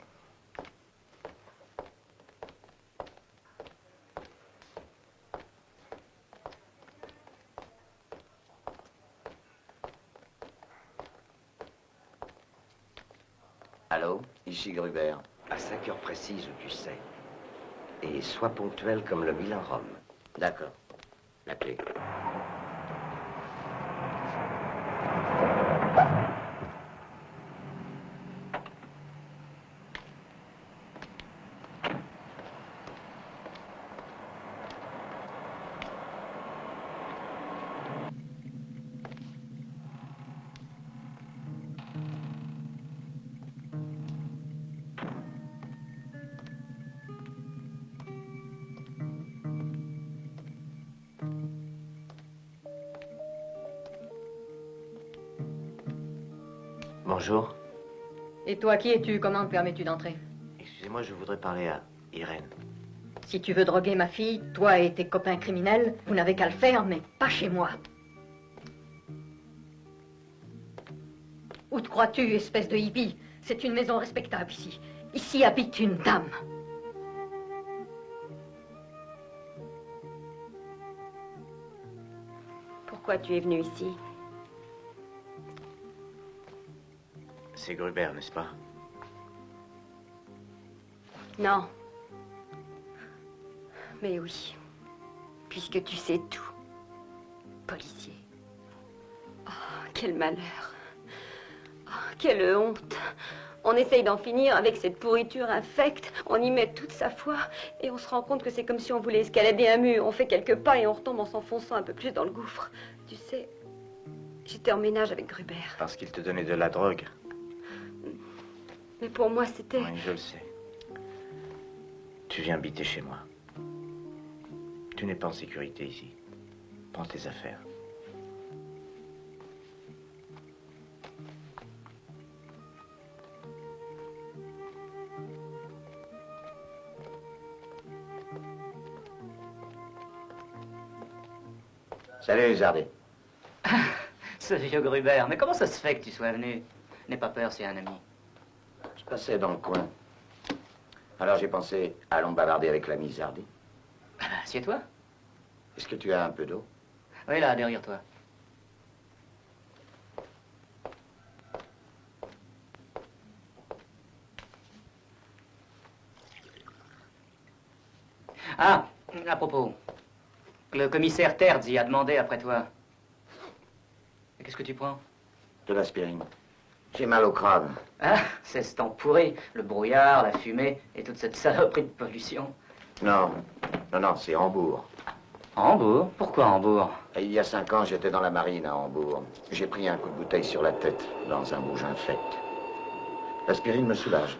Allô? Ici Gruber. À 5 heures précises où tu sais. Et sois ponctuel comme le Milan-Rome. D'accord. La clé. Bonjour. Et toi, qui es-tu? Comment te permets-tu d'entrer? Excusez-moi, je voudrais parler à Irène. Si tu veux droguer ma fille, toi et tes copains criminels, vous n'avez qu'à le faire, mais pas chez moi. Où te crois-tu, espèce de hippie? C'est une maison respectable ici. Ici habite une dame. Pourquoi tu es venu ici? C'est Gruber, n'est-ce pas? Non. Mais oui. Puisque tu sais tout. Policier. Oh, quel malheur. Oh, quelle honte. On essaye d'en finir avec cette pourriture infecte. On y met toute sa foi. Et on se rend compte que c'est comme si on voulait escalader un mur. On fait quelques pas et on retombe en s'enfonçant un peu plus dans le gouffre. Tu sais, j'étais en ménage avec Gruber. Parce qu'il te donnait de la drogue. Mais pour moi, c'était... Oui, je le sais. Tu viens habiter chez moi. Tu n'es pas en sécurité ici. Prends tes affaires. Salut, Zardy. Ce vieux Gruber, mais comment ça se fait que tu sois venu? N'aie pas peur, c'est un ami. Je passais dans le coin. Alors j'ai pensé, allons bavarder avec l'ami Zardy. Assieds-toi. Est-ce que tu as un peu d'eau? Oui, là, derrière toi. Ah, à propos, le commissaire Terzi a demandé après toi. Qu'est-ce que tu prends? De l'aspirine. J'ai mal au crâne. Ah, c'est ce temps pourri, le brouillard, la fumée et toute cette saloperie de pollution. Non, non, c'est Hambourg. Hambourg? Pourquoi Hambourg? Il y a 5 ans, j'étais dans la marine à Hambourg. J'ai pris un coup de bouteille sur la tête, dans un bouge infect. L'aspirine me soulage.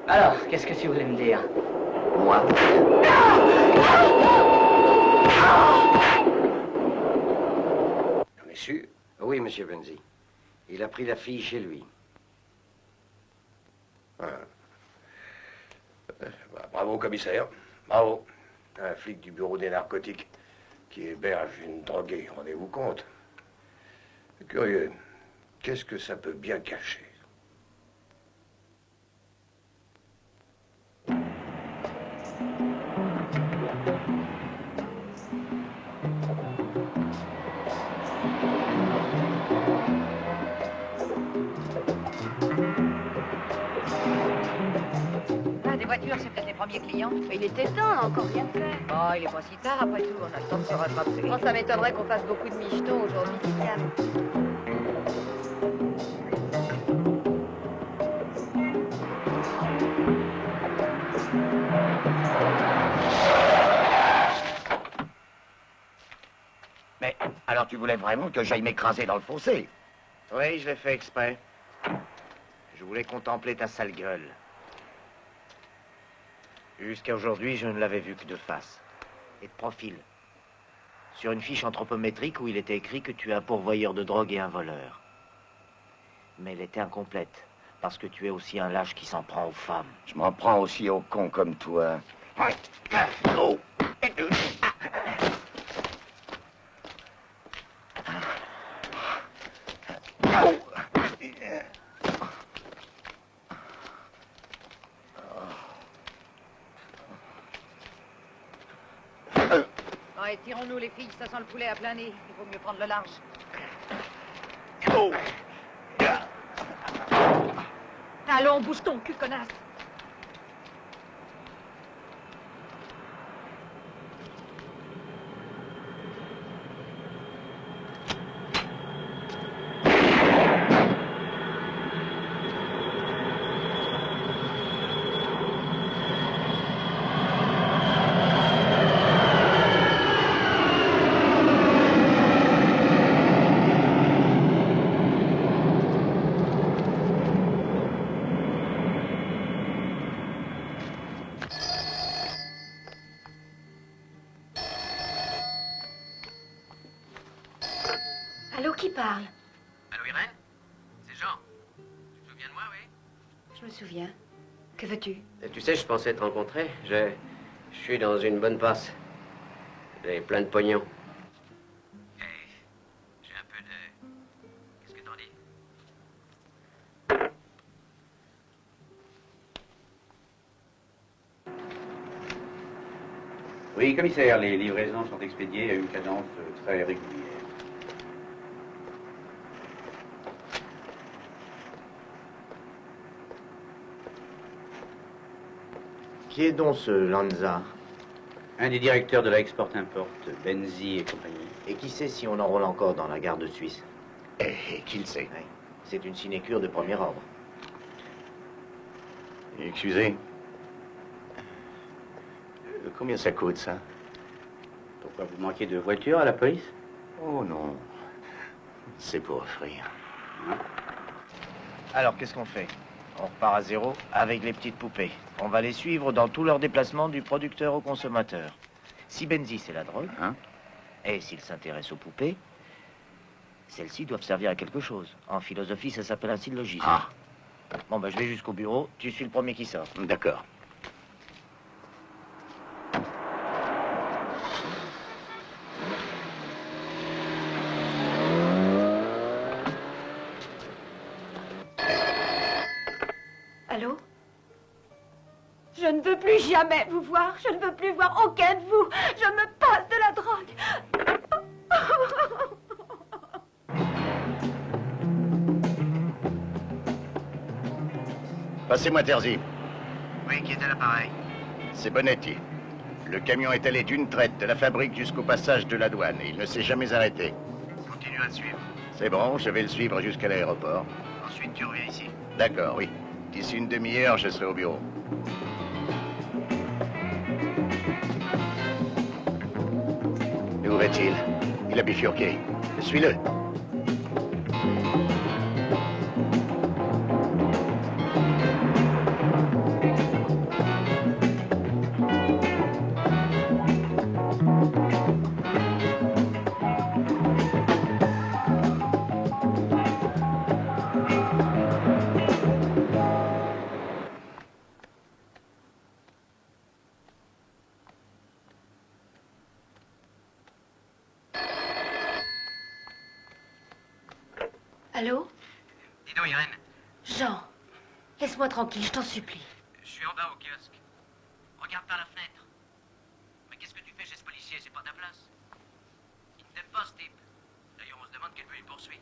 Alors, qu'est-ce que tu voulais me dire? Moi? Monsieur? Oui, monsieur Benzi. Il a pris la fille chez lui. Bravo, commissaire. Bravo. Un flic du bureau des narcotiques qui héberge une droguée, rendez-vous compte? Curieux. Qu'est-ce que ça peut bien cacher? Voiture, c'est peut-être les premiers clients. Mais il était temps, on a encore rien fait. Oh, il est pas si tard après tout, on a le temps de se rattraper. Moi, ça m'étonnerait qu'on fasse beaucoup de michetons aujourd'hui, Diane. Mais alors tu voulais vraiment que j'aille m'écraser dans le fossé? Oui, je l'ai fait exprès. Je voulais contempler ta sale gueule. Jusqu'à aujourd'hui, je ne l'avais vu que de face. Et de profil. Sur une fiche anthropométrique où il était écrit que tu es un pourvoyeur de drogue et un voleur. Mais elle était incomplète, parce que tu es aussi un lâche qui s'en prend aux femmes. Je m'en prends aussi aux cons comme toi. Oh. Ouais, tirons-nous les filles, ça sent le poulet à plein nez. Il vaut mieux prendre le large. Allons, bouge ton cul, connasse. Allô, qui parle? Allô, Irène? C'est Jean. souviens. Que veux-tu? Tu sais, je pensais te rencontrer. Je suis dans une bonne passe. J'ai plein de pognon. J'ai un peu de... Qu'est-ce que t'en dis? Oui, commissaire, les livraisons sont expédiées à une cadence très régulière. Qui est donc ce Lanza? Un des directeurs de la Export-Import, Benzi et compagnie. Et qui sait si on enrôle encore dans la garde suisse? Et qui le sait? Oui. C'est une sinécure de premier ordre. Excusez. Combien ça coûte, ça? Pourquoi vous manquez de voiture à la police? Oh non. C'est pour offrir. Alors, qu'est-ce qu'on fait? On repart à zéro avec les petites poupées. On va les suivre dans tous leurs déplacements du producteur au consommateur. Si Benzi, c'est la drogue, et s'il s'intéresse aux poupées, celles-ci doivent servir à quelque chose. En philosophie, ça s'appelle un syllogisme. Bon, ben, je vais jusqu'au bureau. Tu suis le premier qui sort. D'accord. Allô? Je ne veux plus jamais vous voir. Je ne veux plus voir aucun de vous. Je me passe de la drogue. Passez-moi Terzi. Oui, qui est à l'appareil? C'est Bonetti. Le camion est allé d'une traite de la fabrique jusqu'au passage de la douane et il ne s'est jamais arrêté. Continue à le suivre. C'est bon, je vais le suivre jusqu'à l'aéroport. Ensuite, tu reviens ici. D'accord, oui. D'ici une demi-heure, je serai au bureau. Où va-t-il? Il a bifurqué. Suis-le. Allô? Dis donc, Irène. Jean, laisse-moi tranquille, je t'en supplie. Je suis en bas au kiosque. Regarde par la fenêtre. Mais qu'est-ce que tu fais chez ce policier? C'est pas ta place. Il ne t'aime pas, ce type. D'ailleurs, on se demande quel but il poursuit.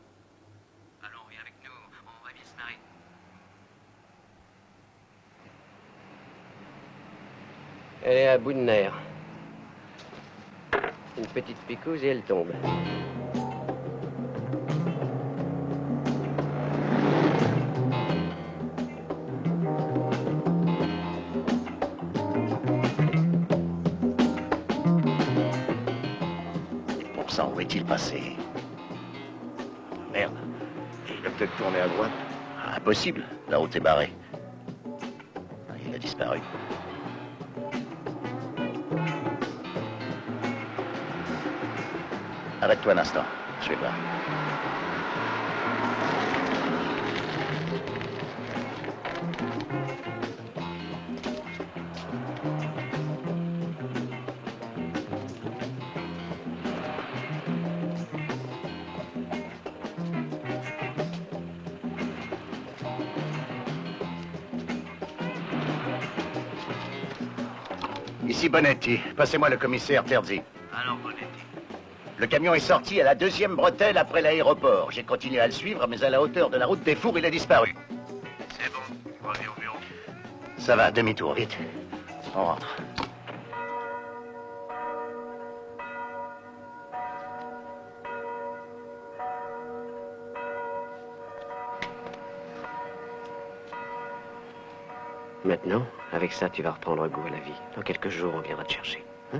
Allons, viens avec nous. On va bien se marrer. Elle est à bout de nerfs. Une petite picouse et elle tombe. Où est-il passé? Merde. Il a peut-être tourné à droite. Impossible. La route est barrée. Il a disparu. Arrête-toi un instant. Je vais voir. Ici Bonetti. Passez-moi le commissaire Terzi. Alors, Bonetti. Le camion est sorti à la 2e bretelle après l'aéroport. J'ai continué à le suivre, mais à la hauteur de la route des Fours, il a disparu. C'est bon. Reviens au bureau. Ça va, demi-tour, vite. On rentre. Maintenant, avec ça, tu vas reprendre goût à la vie. Dans quelques jours, on viendra te chercher. Hein?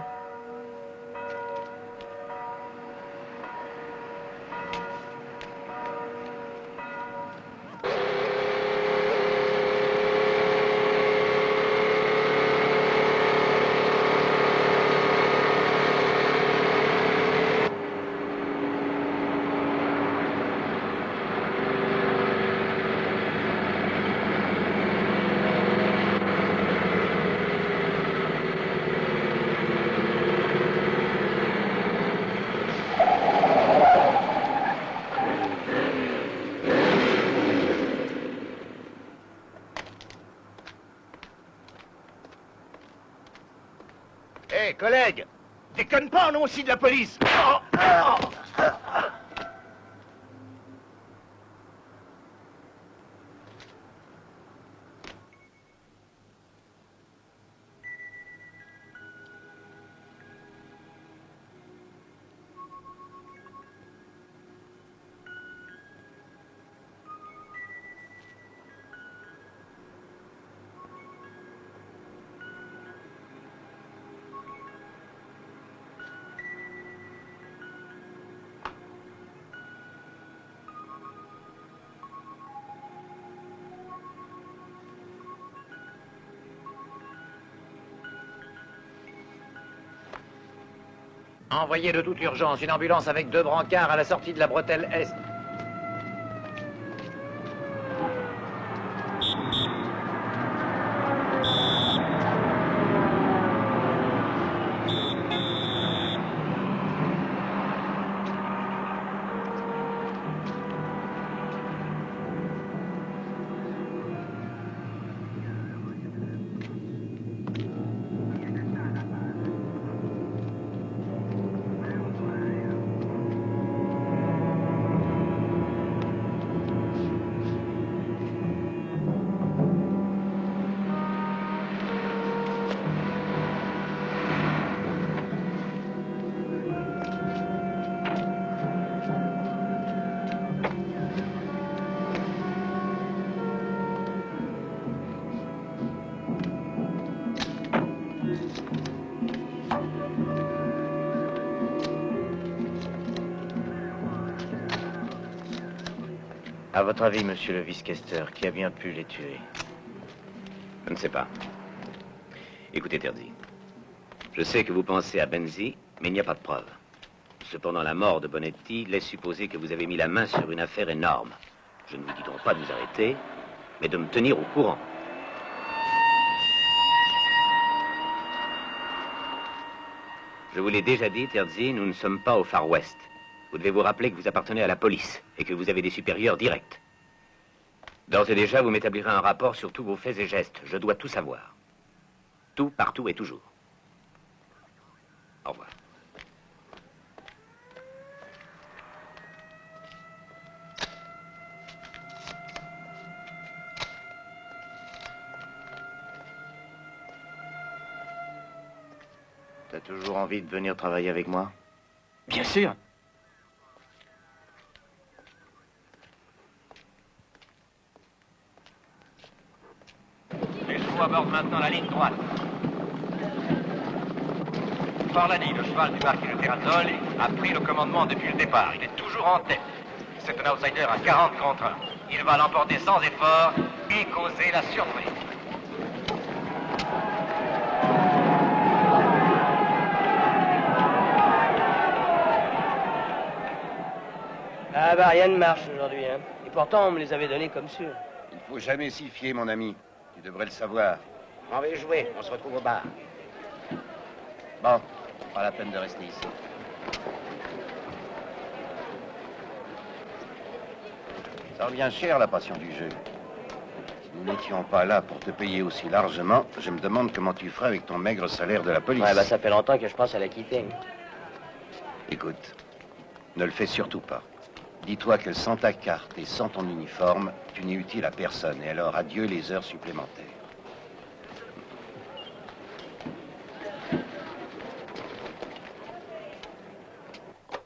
Hé, collègue, déconne pas, on est aussi de la police. Envoyez de toute urgence une ambulance avec 2 brancards à la sortie de la bretelle Est. À votre avis, monsieur le vice-questeur, qui a bien pu les tuer? Je ne sais pas. Écoutez, Terzi. Je sais que vous pensez à Benzi, mais il n'y a pas de preuves. Cependant, la mort de Bonetti laisse supposer que vous avez mis la main sur une affaire énorme. Je ne vous dis donc pas de vous arrêter, mais de me tenir au courant. Je vous l'ai déjà dit, Terzi, nous ne sommes pas au Far West. Vous devez vous rappeler que vous appartenez à la police et que vous avez des supérieurs directs. D'ores et déjà, vous m'établirez un rapport sur tous vos faits et gestes. Je dois tout savoir. Tout, partout et toujours. Au revoir. T'as toujours envie de venir travailler avec moi? Bien sûr. Les chevaux abordent maintenant la ligne droite. Forlani, le cheval du marquis de Terrazol, a pris le commandement depuis le départ. Il est toujours en tête. C'est un outsider à 40 contre 1. Il va l'emporter sans effort et causer la surprise. Ah bah rien ne marche aujourd'hui, hein. Et pourtant on me les avait donnés comme sûrs. Il faut jamais s'y fier, mon ami. Tu devrais le savoir. On va y jouer, on se retrouve au bar. Bon, pas la peine de rester ici. Ça revient cher, la passion du jeu. Si nous n'étions pas là pour te payer aussi largement, je me demande comment tu ferais avec ton maigre salaire de la police. Ouais, bah ça fait longtemps que je pense à la quitter. Écoute, ne le fais surtout pas. Dis-toi que sans ta carte et sans ton uniforme, tu n'es utile à personne. Et alors, adieu les heures supplémentaires.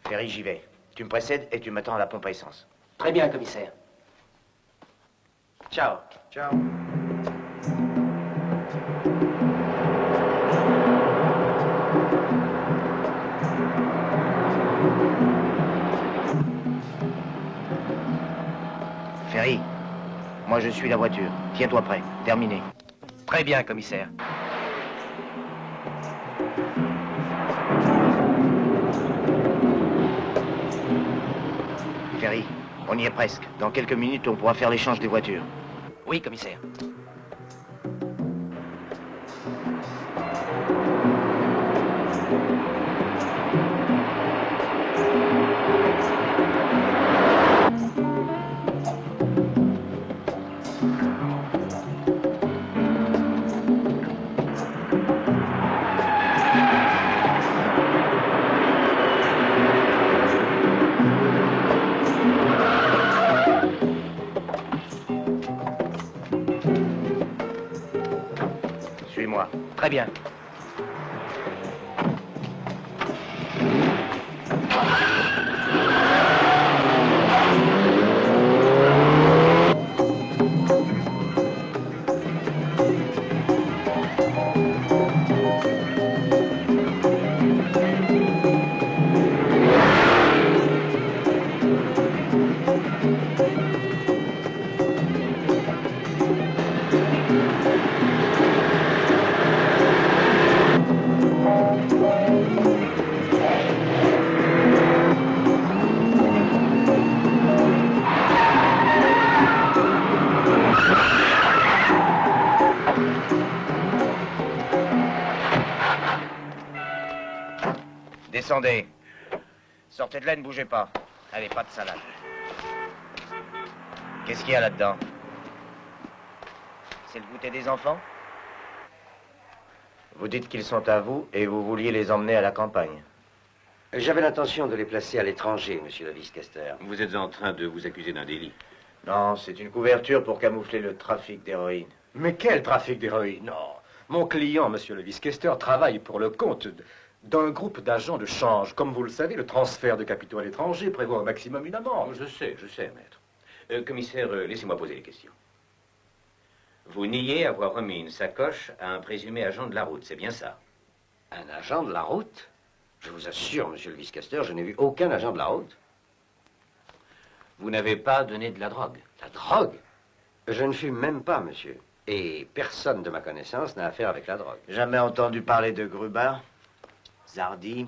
Ferry, j'y vais. Tu me précèdes et tu m'attends à la pompe à essence. Très bien, commissaire. Ciao. Ciao. Ferry, moi je suis la voiture. Tiens-toi prêt. Terminé. Très bien, commissaire. Ferry, on y est presque. Dans quelques minutes, on pourra faire l'échange des voitures. Oui, commissaire. Très bien. Descendez. Sortez de là, ne bougez pas. Allez, pas de salade. Qu'est-ce qu'il y a là-dedans? C'est le goûter des enfants? Vous dites qu'ils sont à vous et vous vouliez les emmener à la campagne. J'avais l'intention de les placer à l'étranger, monsieur le vice-questeur. Vous êtes en train de vous accuser d'un délit. Non, c'est une couverture pour camoufler le trafic d'héroïne. Mais quel trafic d'héroïne? Non. Mon client, monsieur le vice-questeur, travaille pour le compte d'un groupe d'agents de change. Comme vous le savez, le transfert de capitaux à l'étranger prévoit au maximum une amende. Je sais, maître. Commissaire, laissez-moi poser les questions. Vous niez avoir remis une sacoche à un présumé agent de la route, c'est bien ça? Un agent de la route? Je vous assure, monsieur le vice-questeur, je n'ai vu aucun agent de la route. Vous n'avez pas donné de la drogue? La drogue? Je ne fume même pas, monsieur. Et personne de ma connaissance n'a affaire avec la drogue. Jamais entendu parler de Gruber? Zardi?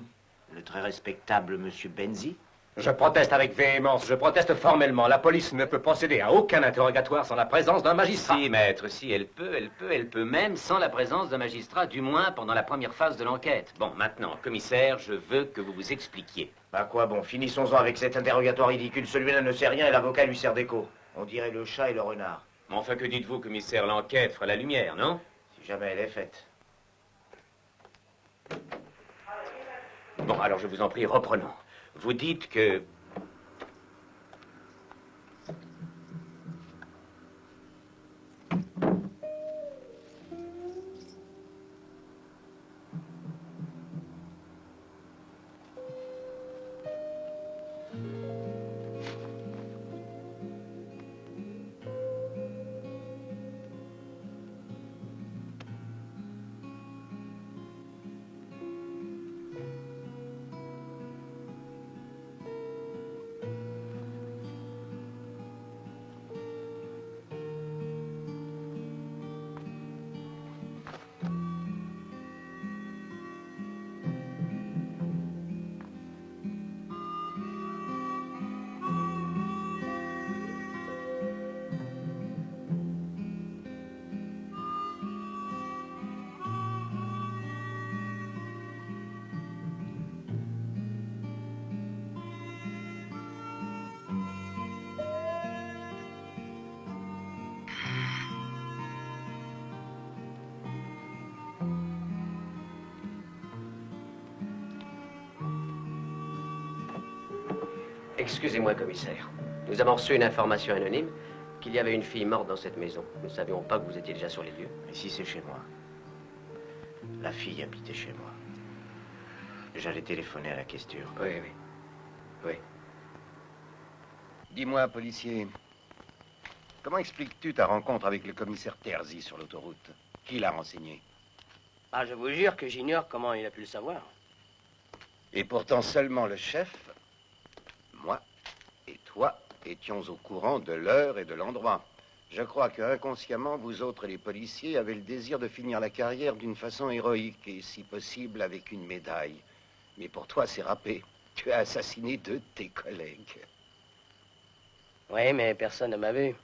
Le très respectable monsieur Benzi? Je proteste avec véhémence, je proteste formellement. La police ne peut procéder à aucun interrogatoire sans la présence d'un magistrat. Si, maître, si, elle peut même sans la présence d'un magistrat, du moins pendant la première phase de l'enquête. Bon, maintenant, commissaire, je veux que vous vous expliquiez. Bah quoi, bon, finissons-en avec cet interrogatoire ridicule. Celui-là ne sait rien et l'avocat lui sert d'écho. On dirait le chat et le renard. Mais enfin, que dites-vous, commissaire? L'enquête fera la lumière, non? Si jamais elle est faite. Bon, alors je vous en prie, reprenons. Vous dites que... Excusez-moi, commissaire. Nous avons reçu une information anonyme qu'il y avait une fille morte dans cette maison. Nous ne savions pas que vous étiez déjà sur les lieux. Ici, c'est chez moi. La fille habitait chez moi. J'allais téléphoner à la questure. Oui. Dis-moi, policier, comment expliques-tu ta rencontre avec le commissaire Terzi sur l'autoroute? Qui l'a renseigné? Ah, je vous jure que j'ignore comment il a pu le savoir. Et pourtant seulement le chef, moi et toi étions au courant de l'heure et de l'endroit. Je crois que inconsciemment, vous autres, les policiers, avez le désir de finir la carrière d'une façon héroïque et, si possible, avec une médaille. Mais pour toi, c'est râpé. Tu as assassiné 2 de tes collègues. Oui, mais personne ne m'a vu.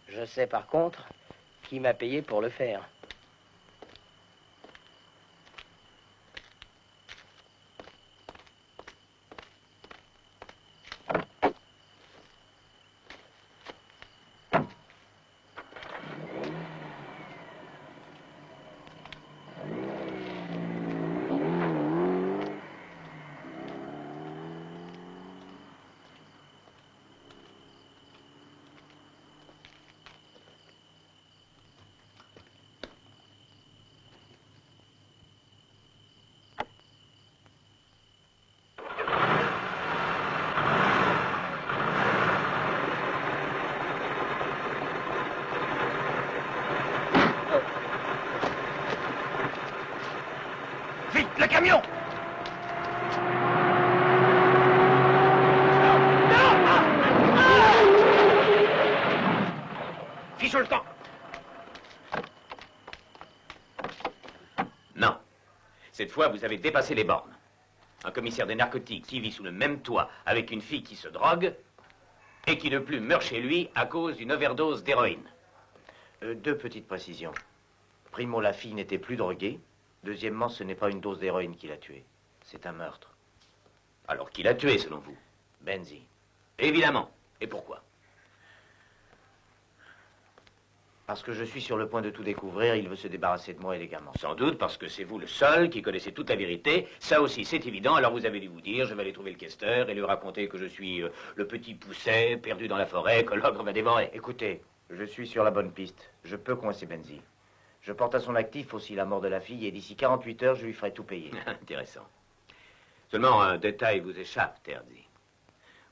Je sais par contre qui m'a payé pour le faire. Vite, le camion! Fiche le temps! Non. Cette fois, vous avez dépassé les bornes. Un commissaire des narcotiques qui vit sous le même toit avec une fille qui se drogue et qui ne plus meurt chez lui à cause d'une overdose d'héroïne. Deux petites précisions. Primo, la fille n'était plus droguée. Deuxièmement, ce n'est pas une dose d'héroïne qui l'a tuée. C'est un meurtre. Alors qui l'a tué, selon vous? Benzi. Évidemment. Et pourquoi? Parce que je suis sur le point de tout découvrir, il veut se débarrasser de moi élégamment. Sans doute parce que c'est vous le seul qui connaissez toute la vérité. Ça aussi, c'est évident. Alors vous avez dû vous dire, je vais aller trouver le questeur et lui raconter que je suis le petit pousset perdu dans la forêt que l'ogre va dévorer. Écoutez, je suis sur la bonne piste. Je peux coincer Benzi. Je porte à son actif aussi la mort de la fille et d'ici 48 heures, je lui ferai tout payer. Intéressant. Seulement un détail vous échappe, Terzi.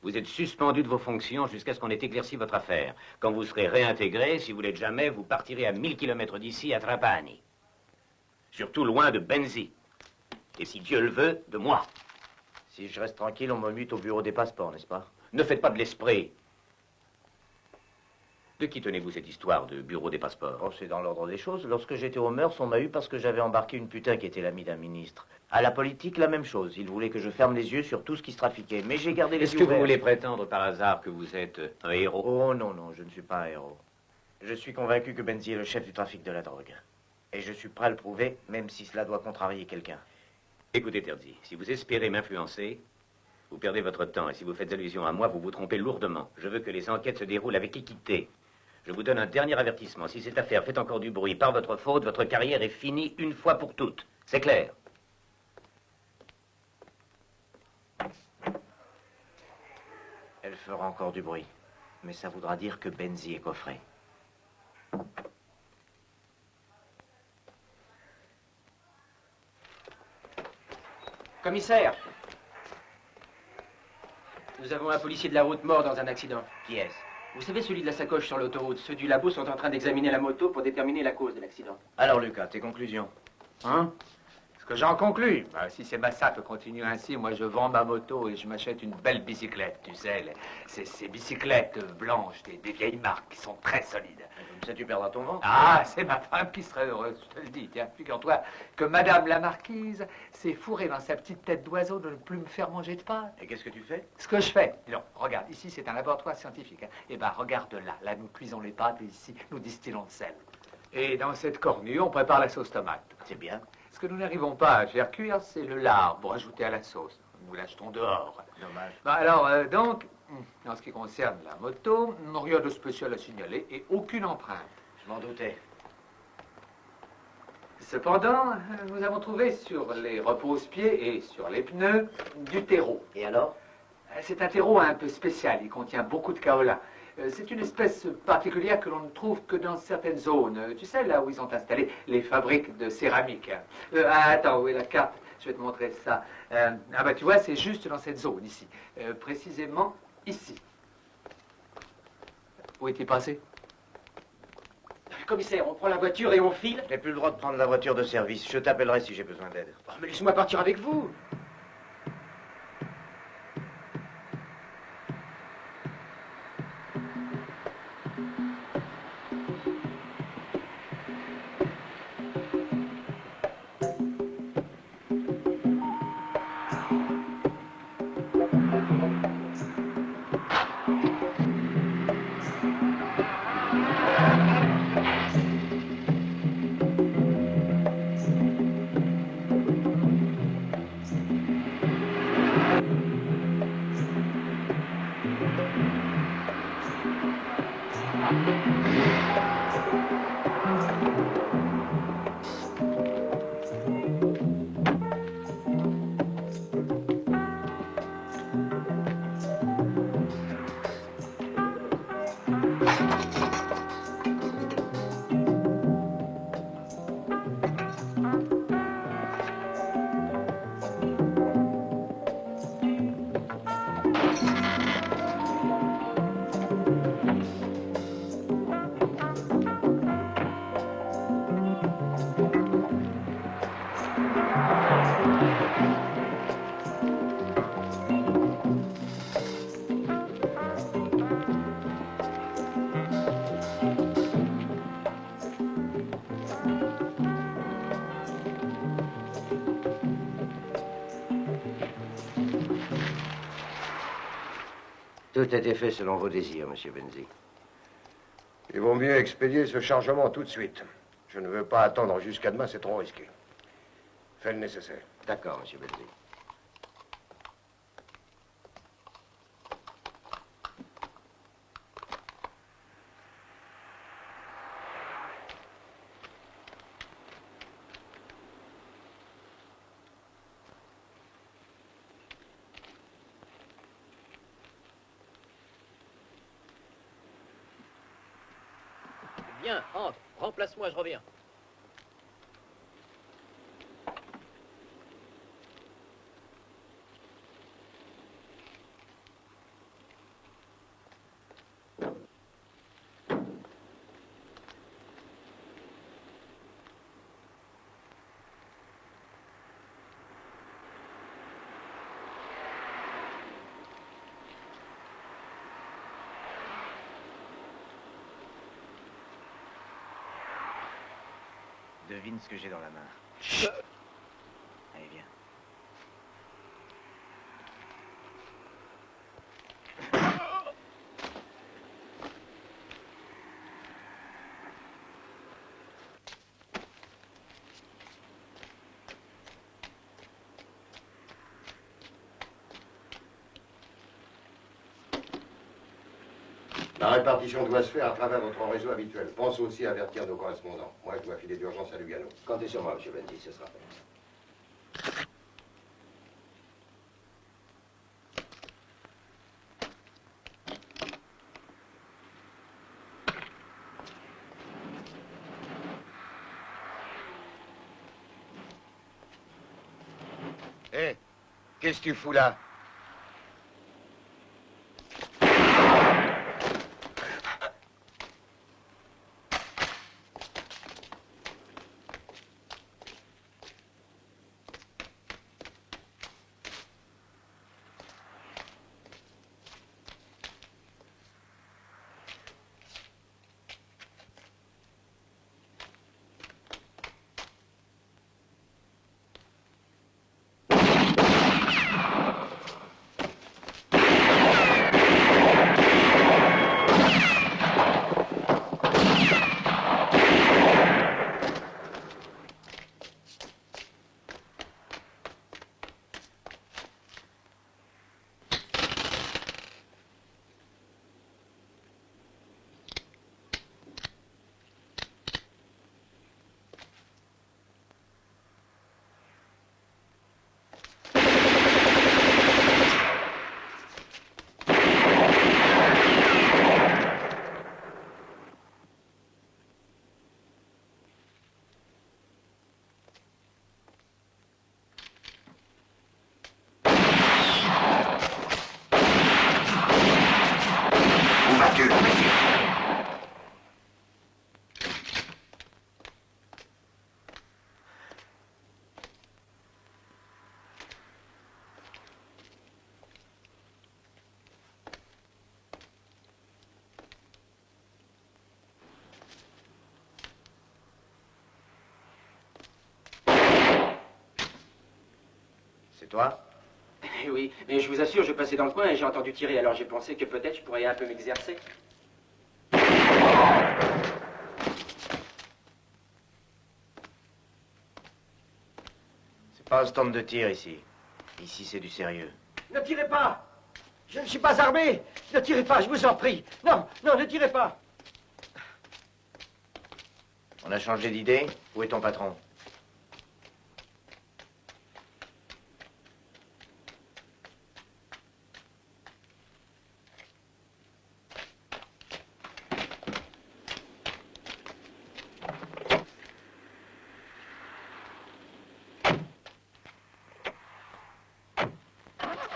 Vous êtes suspendu de vos fonctions jusqu'à ce qu'on ait éclairci votre affaire. Quand vous serez réintégré, si vous l'êtes jamais, vous partirez à 1000 km d'ici, à Trapani. Surtout loin de Benzi. Et si Dieu le veut, de moi. Si je reste tranquille, on me mute au bureau des passeports, n'est-ce pas? Ne faites pas de l'esprit. De qui tenez-vous cette histoire de bureau des passeports? Oh, c'est dans l'ordre des choses. Lorsque j'étais aux Mœurs, on m'a eu parce que j'avais embarqué une putain qui était l'amie d'un ministre. À la politique, la même chose. Il voulait que je ferme les yeux sur tout ce qui se trafiquait. Mais j'ai gardé les yeux Est-ce que ouverts. vous voulez prétendre par hasard que vous êtes un héros? Oh non, non, je ne suis pas un héros. Je suis convaincu que Benzi est le chef du trafic de la drogue. Et je suis prêt à le prouver, même si cela doit contrarier quelqu'un. Écoutez, Terzi, si vous espérez m'influencer, vous perdez votre temps. Et si vous faites allusion à moi, vous vous trompez lourdement. Je veux que les enquêtes se déroulent avec équité. Je vous donne un dernier avertissement. Si cette affaire fait encore du bruit par votre faute, votre carrière est finie une fois pour toutes. C'est clair? Elle fera encore du bruit. Mais ça voudra dire que Benzi est coffré. Commissaire! Nous avons un policier de la route mort dans un accident. Qui est-ce? Vous savez, celui de la sacoche sur l'autoroute. Ceux du labo sont en train d'examiner la moto pour déterminer la cause de l'accident. Alors, Lucas, tes conclusions? Hein? Ce que j'en conclus, si ces massacres continuent ainsi, moi je vends ma moto et je m'achète une belle bicyclette, tu sais, ces bicyclettes blanches, des vieilles marques qui sont très solides. Comme ça, tu perdras ton ventre. Ah, c'est ma femme qui serait heureuse, je te le dis. Tiens, figure-toi que Madame la Marquise s'est fourrée dans sa petite tête d'oiseau de ne plus me faire manger de pâtes. Et qu'est-ce que tu fais? Ce que je fais, non, regarde, ici c'est un laboratoire scientifique. Hein. Eh ben, regarde là nous cuisons les pâtes et ici nous distillons le sel. Et dans cette cornue, on prépare la sauce tomate. C'est bien. Ce que nous n'arrivons pas à faire cuire, c'est le lard pour ajouter à la sauce. Nous l'achetons dehors. Dommage. Bon, alors, donc, en ce qui concerne la moto, rien de spécial à signaler et aucune empreinte. Je m'en doutais. Cependant, nous avons trouvé sur les repose-pieds et sur les pneus du terreau. Et alors? C'est un terreau un peu spécial, il contient beaucoup de kaolin. C'est une espèce particulière que l'on ne trouve que dans certaines zones. Tu sais, là où ils ont installé les fabriques de céramique. Attends, où est la carte? Je vais te montrer ça. Ah bah tu vois, c'est juste dans cette zone, ici. Précisément ici. Où est-il passé? Commissaire, on prend la voiture et on file? Je n'ai plus le droit de prendre la voiture de service. Je t'appellerai si j'ai besoin d'aide. Oh, mais laisse-moi partir avec vous. Tout a été fait selon vos désirs, monsieur Benzi. Il vaut mieux expédier ce chargement tout de suite. Je ne veux pas attendre jusqu'à demain, c'est trop risqué. Fais le nécessaire. D'accord, monsieur Benzi. Viens, entre. Remplace-moi, je reviens. Devine ce que j'ai dans la main. Chut. Allez, viens. La répartition doit se faire à travers votre réseau habituel. Pense aussi à avertir nos correspondants. Moi, je dois filer d'urgence à Lugano. Comptez sur moi, monsieur Benzi, ce sera fait. Hé, qu'est-ce que tu fous là? C'est toi? Oui, mais je vous assure, je passais dans le coin et j'ai entendu tirer, alors j'ai pensé que peut-être je pourrais un peu m'exercer. C'est pas un stand de tir ici. Ici, c'est du sérieux. Ne tirez pas! Je ne suis pas armé! Ne tirez pas, je vous en prie! Non, non, ne tirez pas! On a changé d'idée? Où est ton patron?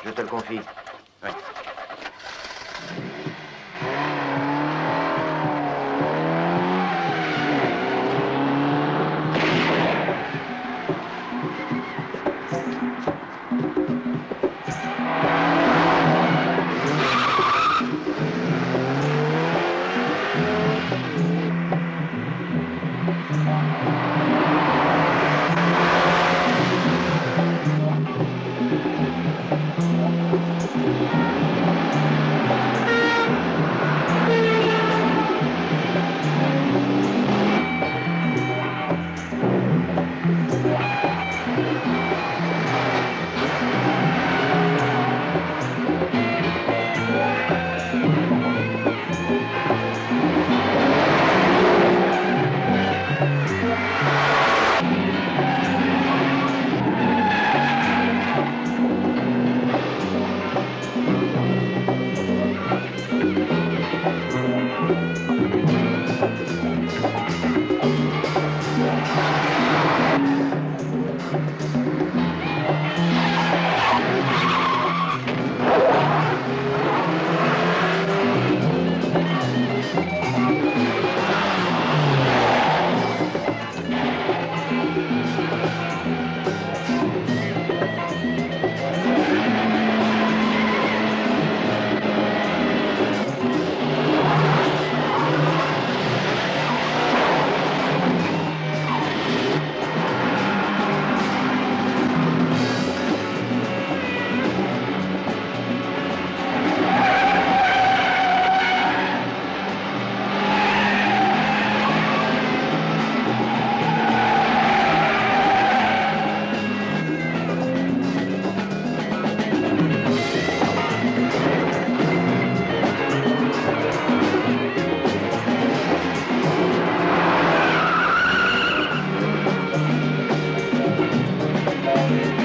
Je te le confie. Ouais.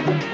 Thank you.